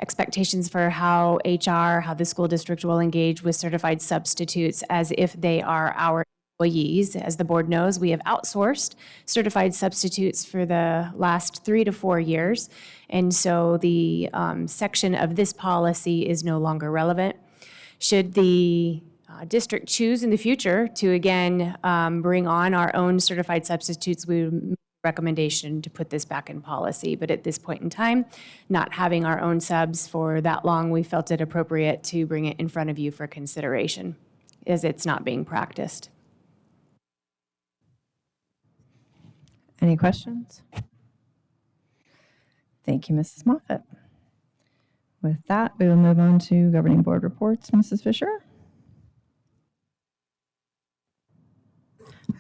expectations for how HR, how the school district will engage with certified substitutes as if they are our employees. As the board knows, we have outsourced certified substitutes for the last 3 to 4 years. And so the section of this policy is no longer relevant. Should the district choose in the future to again bring on our own certified substitutes, we would make a recommendation to put this back in policy. But at this point in time, not having our own subs for that long, we felt it appropriate to bring it in front of you for consideration, as it's not being practiced. Any questions? Thank you, Mrs. Moffett. With that, we will move on to governing board reports. Mrs. Fisher?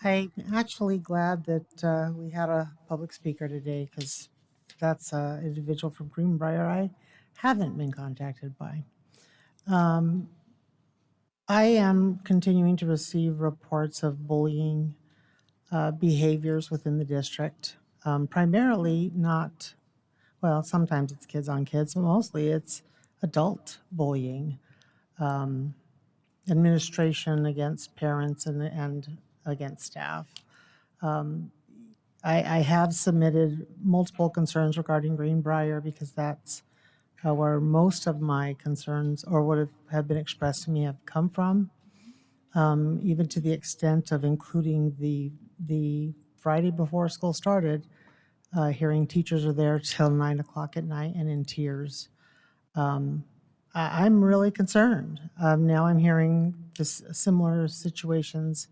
I'm actually glad that we had a public speaker today because that's an individual from Greenbrier I haven't been contacted by. I am continuing to receive reports of bullying behaviors within the district, primarily not, well, sometimes it's kids on kids, but mostly it's adult bullying, administration against parents and against staff. I have submitted multiple concerns regarding Greenbrier because that's where most of my concerns or what have been expressed to me have come from, even to the extent of including the Friday before school started, hearing teachers are there till 9 o'clock at night and in tears. I'm really concerned. Now I'm hearing just similar situations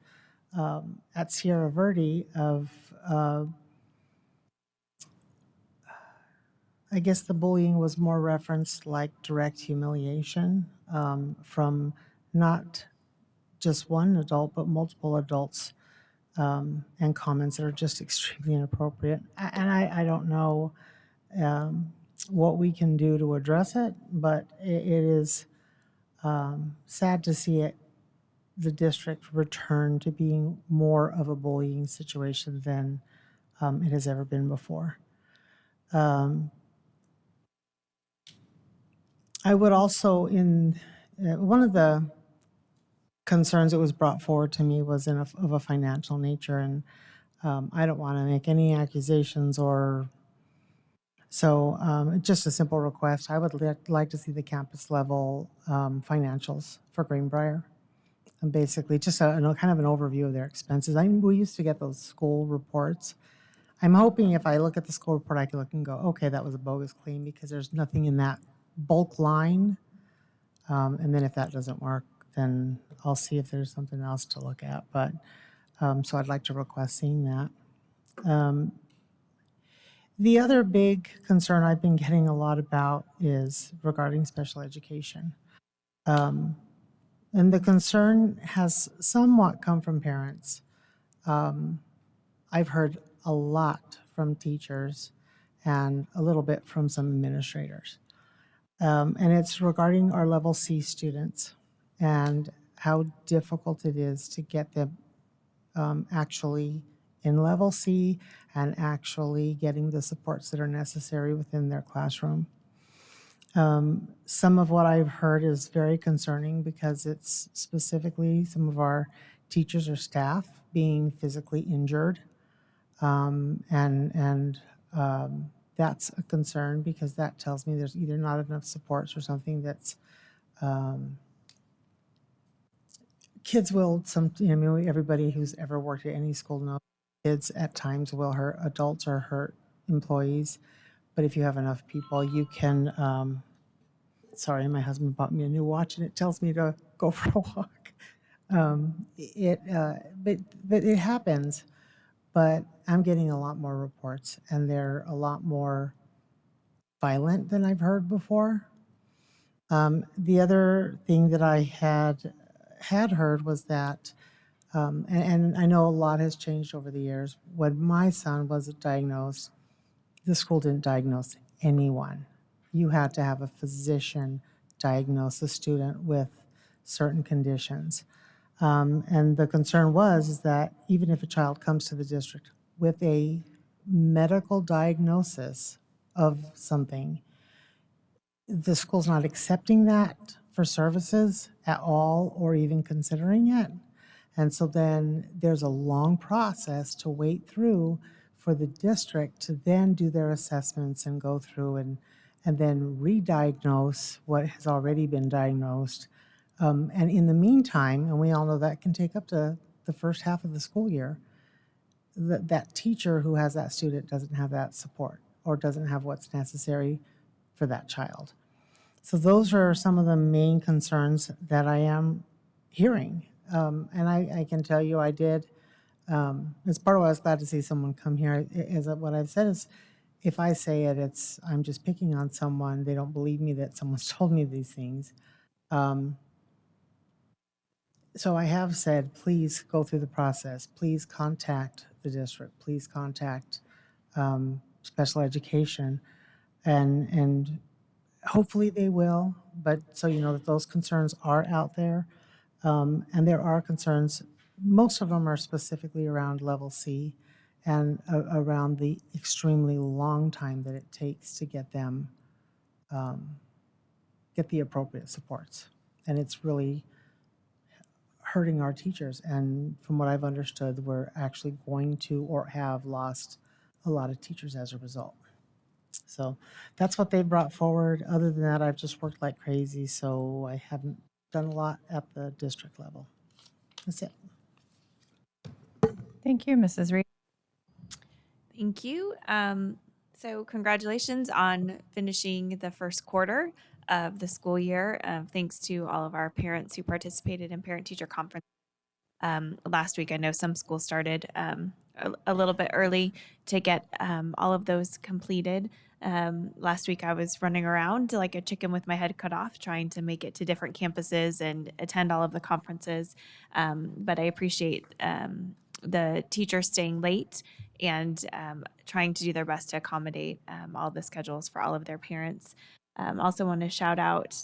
at Sierra Verde of, I guess the bullying was more referenced like direct humiliation from not just one adult, but multiple adults, and comments that are just extremely inappropriate. And I don't know what we can do to address it, but it is sad to see the district return to being more of a bullying situation than it has ever been before. I would also, one of the concerns that was brought forward to me was of a financial nature, and I don't want to make any accusations or so. Just a simple request. I would like to see the campus level financials for Greenbrier, and basically just kind of an overview of their expenses. We used to get those school reports. I'm hoping if I look at the school report, I can look and go, okay, that was a bogus claim because there's nothing in that bulk line. And then if that doesn't work, then I'll see if there's something else to look at. But so I'd like to request seeing that. The other big concern I've been getting a lot about is regarding special education. And the concern has somewhat come from parents. I've heard a lot from teachers and a little bit from some administrators. And it's regarding our level C students and how difficult it is to get them actually in level C and actually getting the supports that are necessary within their classroom. Some of what I've heard is very concerning because it's specifically some of our teachers or staff being physically injured. That's a concern because that tells me there's either not enough supports or something that's kids will everybody who's ever worked at any school knows kids at times will hurt adults or hurt employees, but if you have enough people you can sorry, my husband bought me a new watch and it tells me to go for a walk. But it happens. But I'm getting a lot more reports, and they're a lot more violent than I've heard before. The other thing that I had heard was that, and I know a lot has changed over the years. When my son was diagnosed, the school didn't diagnose anyone. You had to have a physician diagnose a student with certain conditions. And the concern is that even if a child comes to the district with a medical diagnosis of something, the school's not accepting that for services at all or even considering it. And so then there's a long process to wait through for the district to then do their assessments and go through and then re-diagnose what has already been diagnosed. And in the meantime, and we all know that can take up to the first half of the school year, that teacher who has that student doesn't have that support or doesn't have what's necessary for that child. So those are some of the main concerns that I am hearing. And I can tell you I did, as part of why I was glad to see someone come here, is that what I've said is, if I say it, I'm just picking on someone. They don't believe me that someone's told me these things. So I have said, please go through the process. Please contact the district. Please contact special education, and hopefully they will. But so you know that those concerns are out there, and there are concerns. Most of them are specifically around level C, and around the extremely long time that it takes to get them get the appropriate supports, and it's really hurting our teachers. And from what I've understood, we're actually going to or have lost a lot of teachers as a result. So that's what they brought forward. Other than that, I've just worked like crazy, so I haven't done a lot at the district level. That's it. Thank you, Mrs. Reed. Thank you. So congratulations on finishing the first quarter of the school year. Thanks to all of our parents who participated in parent-teacher conference last week. I know some schools started a little bit early to get all of those completed. Last week I was running around like a chicken with my head cut off, trying to make it to different campuses and attend all of the conferences. But I appreciate the teachers staying late and trying to do their best to accommodate all the schedules for all of their parents. Also want to shout out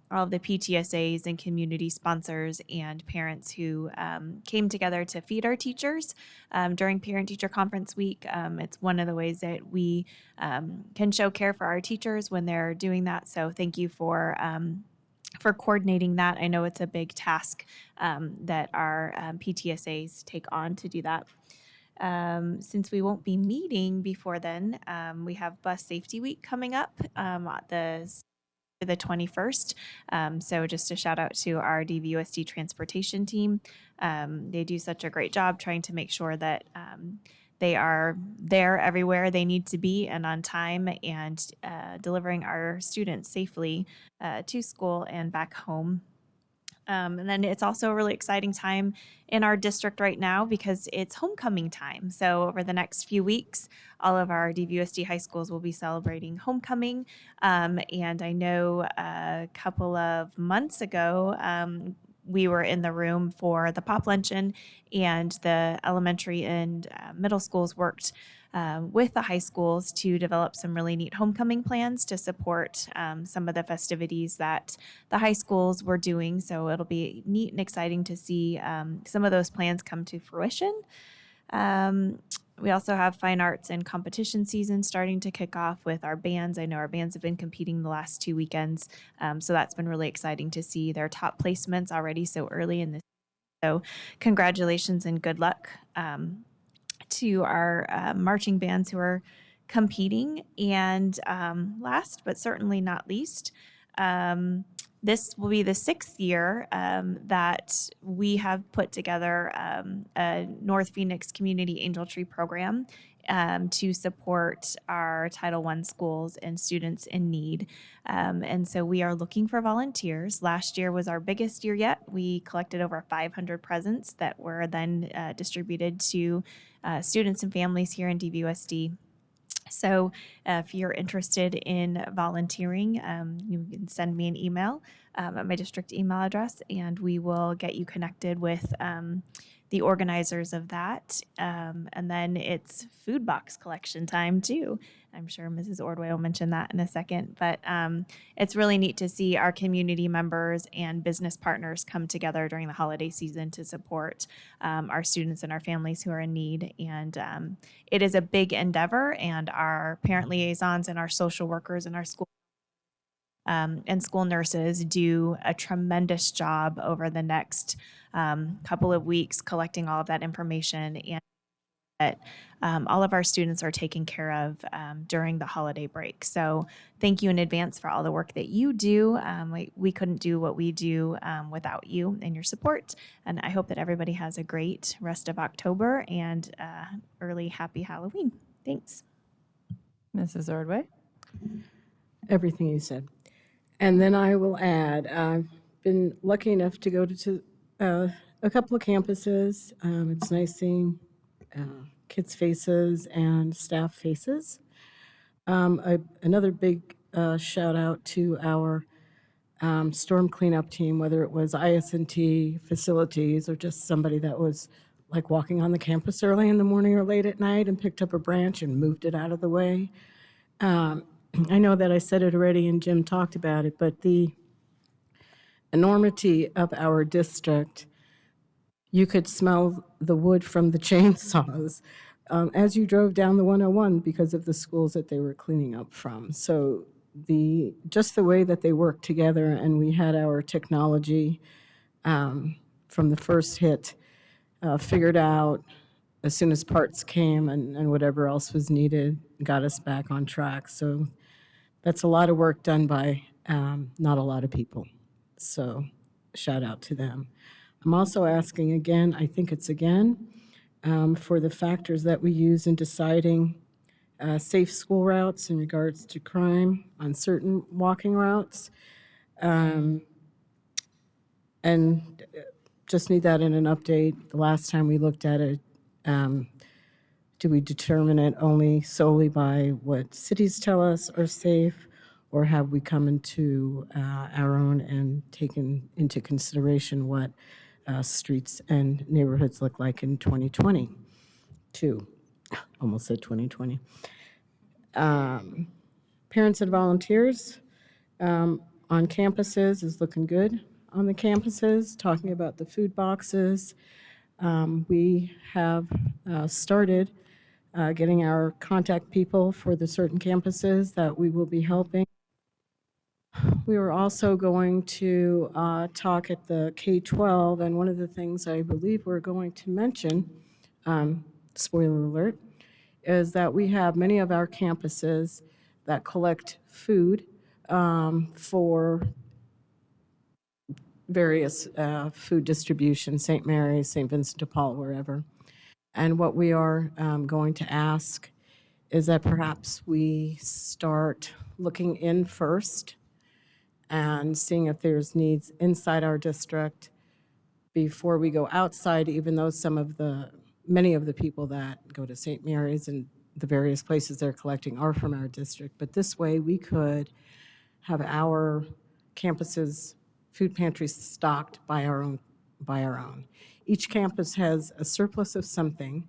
all of the PTSAs and community sponsors and parents who came together to feed our teachers during Parent-Teacher Conference Week. It's one of the ways that we can show care for our teachers when they're doing that. So thank you for coordinating that. I know it's a big task that our PTSAs take on to do that. Since we won't be meeting before then, we have Bus Safety Week coming up the 21st. So just a shout out to our DVUSD transportation team. They do such a great job trying to make sure that they are there everywhere they need to be and on time, and delivering our students safely to school and back home. And then it's also a really exciting time in our district right now because it's homecoming time. So over the next few weeks, all of our DVUSD high schools will be celebrating homecoming. And I know a couple of months ago, we were in the room for the pop luncheon, and the elementary and middle schools worked with the high schools to develop some really neat homecoming plans to support some of the festivities that the high schools were doing. So it'll be neat and exciting to see some of those plans come to fruition. We also have fine arts and competition season starting to kick off with our bands. I know our bands have been competing the last 2 weekends. So that's been really exciting to see their top placements already so early in this. So congratulations and good luck to our marching bands who are competing. And last but certainly not least, this will be the 6th year that we have put together a North Phoenix Community Angel Tree program to support our Title I schools and students in need. And so we are looking for volunteers. Last year was our biggest year yet. We collected over 500 presents that were then distributed to students and families here in DVUSD. So if you're interested in volunteering, you can send me an email at my district email address, and we will get you connected with the organizers of that. And then it's food box collection time too. I'm sure Mrs. Ordway will mention that in a second, but it's really neat to see our community members and business partners come together during the holiday season to support our students and our families who are in need. And it is a big endeavor, and our parent liaisons and our social workers and our school and school nurses do a tremendous job over the next couple of weeks collecting all of that information and that all of our students are taken care of during the holiday break. So thank you in advance for all the work that you do. We couldn't do what we do without you and your support. And I hope that everybody has a great rest of October and early happy Halloween. Thanks. Mrs. Ordway? Everything you said. And then I will add, I've been lucky enough to go to a couple of campuses. It's nice seeing kids' faces and staff faces. Another big shout out to our storm cleanup team, whether it was IS&T facilities or just somebody that was like walking on the campus early in the morning or late at night and picked up a branch and moved it out of the way. I know that I said it already and Jim talked about it, but the enormity of our district, you could smell the wood from the chainsaws as you drove down the 101 because of the schools that they were cleaning up from. So just the way that they worked together, and we had our technology from the first hit figured out as soon as parts came and whatever else was needed, got us back on track. So that's a lot of work done by not a lot of people. So shout out to them. I'm also asking again, I think it's again, for the factors that we use in deciding safe school routes in regards to crime on certain walking routes. And just need that in an update. The last time we looked at it, do we determine it only solely by what cities tell us are safe, or have we come into our own and taken into consideration what streets and neighborhoods look like in 2022? Almost said 2020. Parents and volunteers on campuses is looking good on the campuses, talking about the food boxes. We have started getting our contact people for the certain campuses that we will be helping. We were also going to talk at the K-12, and one of the things I believe we're going to mention, spoiler alert, is that we have many of our campuses that collect food for various food distribution, St. Mary's, St. Vincent de Paul, wherever. And what we are going to ask is that perhaps we start looking in first and seeing if there's needs inside our district before we go outside, even though many of the people that go to St. Mary's and the various places they're collecting are from our district. But this way we could have our campuses food pantries stocked by our own. Each campus has a surplus of something,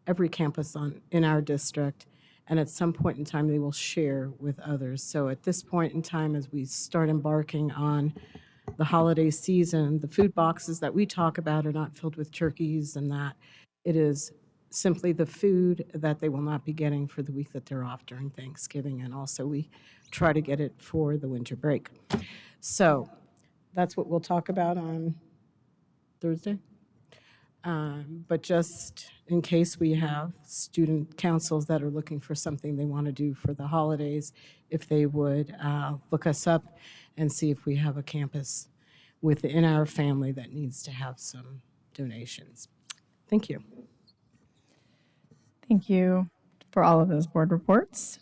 every campus in our district, and at some point in time they will share with others. So at this point in time, as we start embarking on the holiday season, the food boxes that we talk about are not filled with turkeys and that. It is simply the food that they will not be getting for the week that they're off during Thanksgiving, and also we try to get it for the winter break. So that's what we'll talk about on Thursday. But just in case we have student councils that are looking for something they want to do for the holidays, if they would look us up and see if we have a campus within our family that needs to have some donations. Thank you. Thank you for all of those board reports.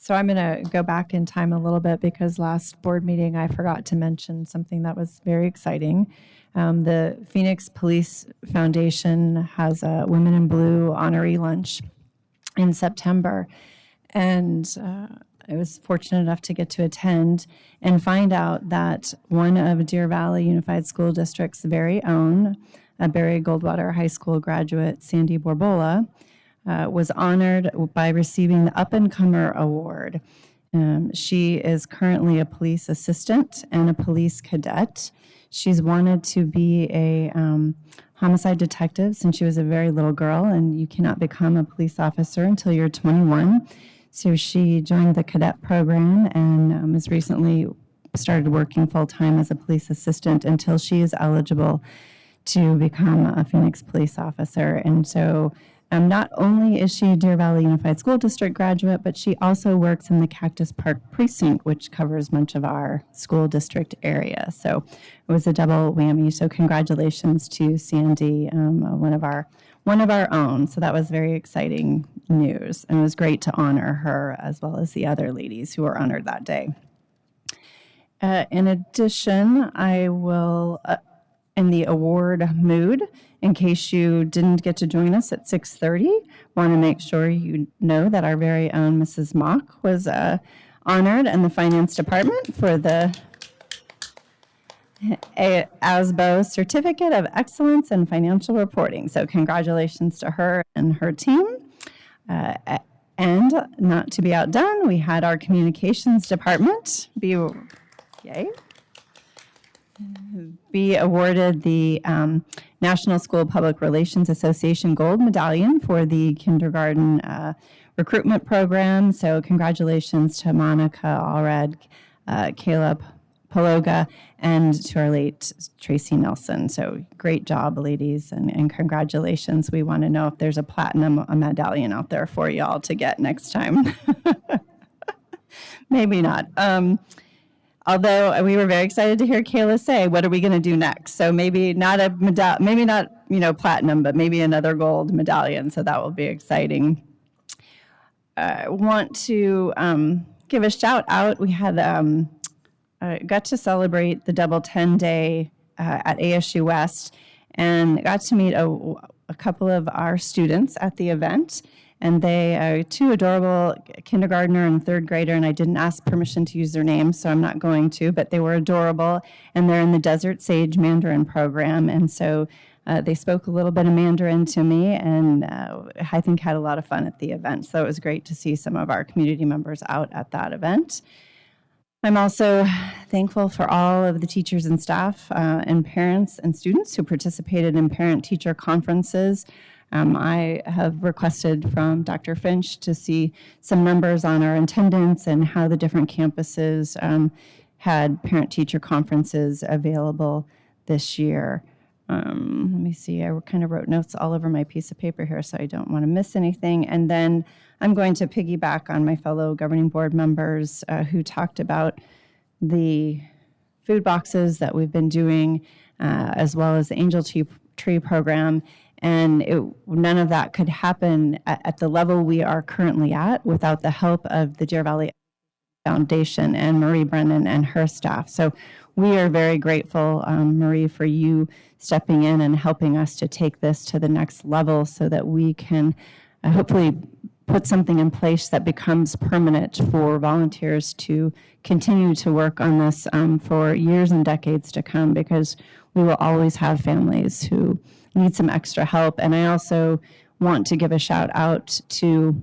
So I'm going to go back in time a little bit because last board meeting I forgot to mention something that was very exciting. The Phoenix Police Foundation has a Women in Blue honoree lunch in September. And I was fortunate enough to get to attend and find out that one of Deer Valley Unified School District's very own, Barry Goldwater High School graduate, Sandy Borbola, was honored by receiving the Up and Comer Award. She is currently a police assistant and a police cadet. She's wanted to be a homicide detective since she was a very little girl, and you cannot become a police officer until you're 21. So she joined the cadet program and has recently started working full-time as a police assistant until she is eligible to become a Phoenix police officer. And so not only is she a Deer Valley Unified School District graduate, but she also works in the Cactus Park precinct, which covers much of our school district area. So it was a double whammy. So congratulations to Sandy, one of our own. So that was very exciting news. And it was great to honor her as well as the other ladies who were honored that day. In addition, I will, in the award mood, in case you didn't get to join us at 6:30, want to make sure you know that our very own Mrs. Mock was honored in the Finance Department for the ASBO Certificate of Excellence in Financial Reporting. So congratulations to her and her team. And not to be outdone, we had our communications department be awarded the National School Public Relations Association Gold Medallion for the kindergarten recruitment program. So congratulations to Monica Allred, Caleb Paloga, and to our late Tracy Nelson. So great job, ladies, and congratulations. We want to know if there's a platinum medallion out there for y'all to get next time. Maybe not. Although we were very excited to hear Kayla say, "What are we going to do next?" So maybe not a maybe not platinum, but maybe another gold medallion. So that will be exciting. I want to give a shout out. We had got to celebrate the Double 10 Day at ASU West, and got to meet a couple of our students at the event. And they are two adorable kindergartner and third grader, and I didn't ask permission to use their names, so I'm not going to, but they were adorable, and they're in the Desert Sage Mandarin program, and so they spoke a little bit of Mandarin to me, and I think had a lot of fun at the event. So it was great to see some of our community members out at that event. I'm also thankful for all of the teachers and staff and parents and students who participated in parent-teacher conferences. I have requested from Dr. Finch to see some numbers on our attendance and how the different campuses had parent-teacher conferences available this year. Let me see, I kind of wrote notes all over my piece of paper here, so I don't want to miss anything. And then I'm going to piggyback on my fellow governing board members who talked about the food boxes that we've been doing, as well as the Angel Tree program. And none of that could happen at the level we are currently at without the help of the Deer Valley Foundation and Marie Brennan and her staff. So we are very grateful, Marie, for you stepping in and helping us to take this to the next level so that we can hopefully put something in place that becomes permanent for volunteers to continue to work on this for years and decades to come, because we will always have families who need some extra help. And I also want to give a shout out to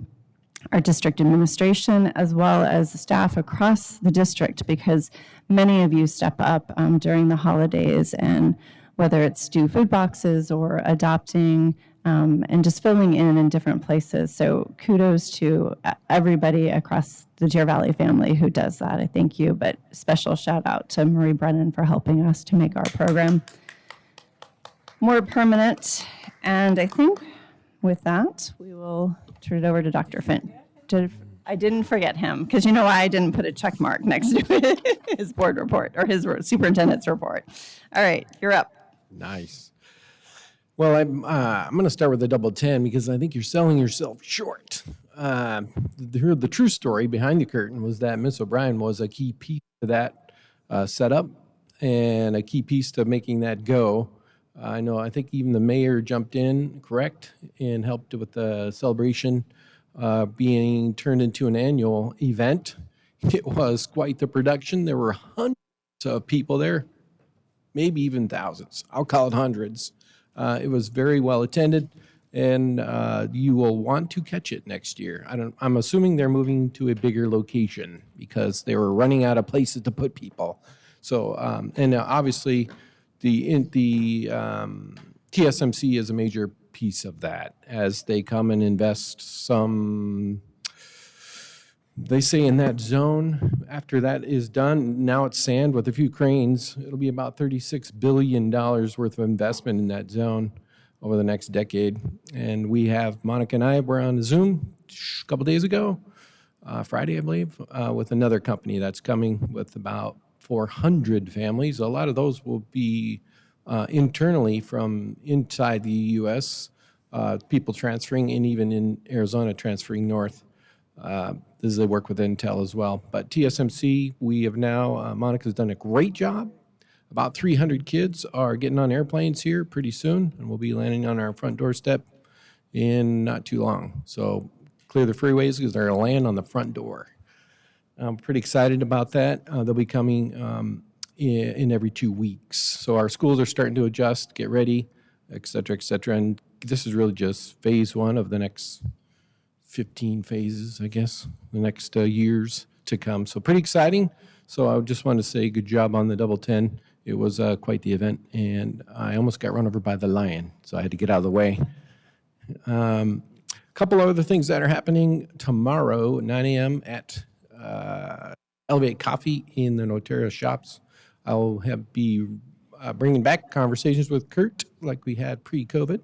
our district administration as well as the staff across the district, because many of you step up during the holidays, and whether it's do food boxes or adopting and just filling in different places. So kudos to everybody across the Deer Valley family who does that. I thank you, but special shout out to Marie Brennan for helping us to make our program more permanent. And I think with that, we will turn it over to Dr. Finn. I didn't forget him, because you know why I didn't put a check mark next to his board report or his superintendent's report. All right, you're up. Nice. Well, I'm going to start with the Double 10 because I think you're selling yourself short. The true story behind the curtain was that Miss O'Brien was a key piece to that setup and a key piece to making that go. I think even the mayor jumped in, correct, and helped with the celebration being turned into an annual event. It was quite the production. There were hundreds of people there, maybe even thousands. I'll call it hundreds. It was very well attended, and you will want to catch it next year. I'm assuming they're moving to a bigger location because they were running out of places to put people. So, and obviously, the TSMC is a major piece of that as they come and invest some They say in that zone, after that is done, now it's sand with a few cranes, it'll be about $36 billion worth of investment in that zone over the next decade. And we have, Monica and I were on Zoom a couple days ago, Friday, I believe, with another company that's coming with about 400 families. A lot of those will be internally from inside the U.S., people transferring, and even in Arizona transferring north. This is they work with Intel as well. But TSMC, we have now, Monica's done a great job. About 300 kids are getting on airplanes here pretty soon, and we'll be landing on our front doorstep in not too long. So clear the freeways because they're going to land on the front door. I'm pretty excited about that. They'll be coming in every 2 weeks. So our schools are starting to adjust, get ready, et cetera, et cetera. And this is really just phase one of the next 15 phases, I guess, the next years to come. So pretty exciting. So I just want to say good job on the double 10. It was quite the event, and I almost got run over by the lion, so I had to get out of the way. A couple other things that are happening tomorrow, 9 a.m. at Elevate Coffee in the Notario shops. I'll be bringing back conversations with Kurt like we had pre-COVID.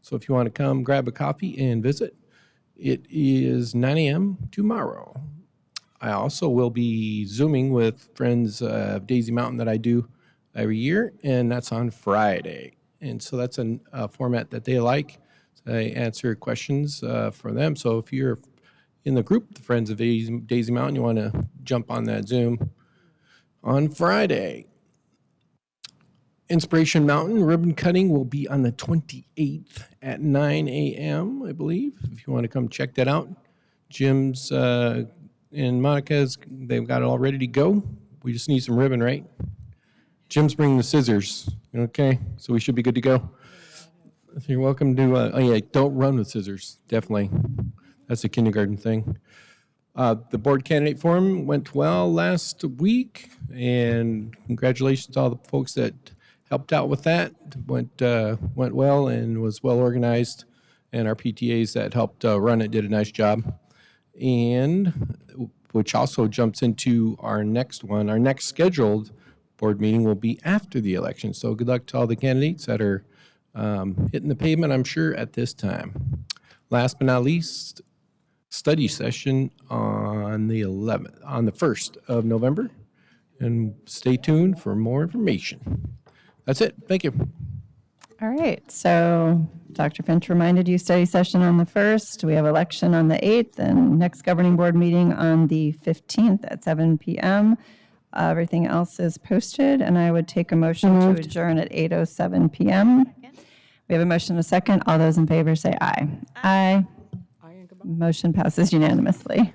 So if you want to come grab a coffee and visit, it is 9 a.m. tomorrow. I also will be Zooming with friends of Daisy Mountain that I do every year, and that's on Friday. And so that's a format that they like. So I answer questions for them. So if you're in the group, the Friends of Daisy Mountain, you want to jump on that Zoom on Friday. Inspiration Mountain ribbon cutting will be on the 28th at 9 a.m., I believe, if you want to come check that out. Jim's and Monica's, they've got it all ready to go. We just need some ribbon, right? Jim's bringing the scissors, okay? So we should be good to go. You're welcome to, don't run with scissors, definitely. That's a kindergarten thing. The board candidate forum went well last week, and congratulations to all the folks that helped out with that. Went well and was well organized, and our PTAs that helped run it did a nice job. And which also jumps into our next one. Our next scheduled board meeting will be after the election. So good luck to all the candidates that are hitting the pavement, I'm sure, at this time. Last but not least, study session on the 1st of November. And stay tuned for more information. That's it. Thank you. All right, so Dr. Finch reminded you study session on the 1st. We have election on the 8th and next governing board meeting on the 15th at 7 p.m. Everything else is posted, and I would take a motion to adjourn at 8:07 p.m. We have a motion and a second. All those in favor say aye. Aye. Motion passes unanimously.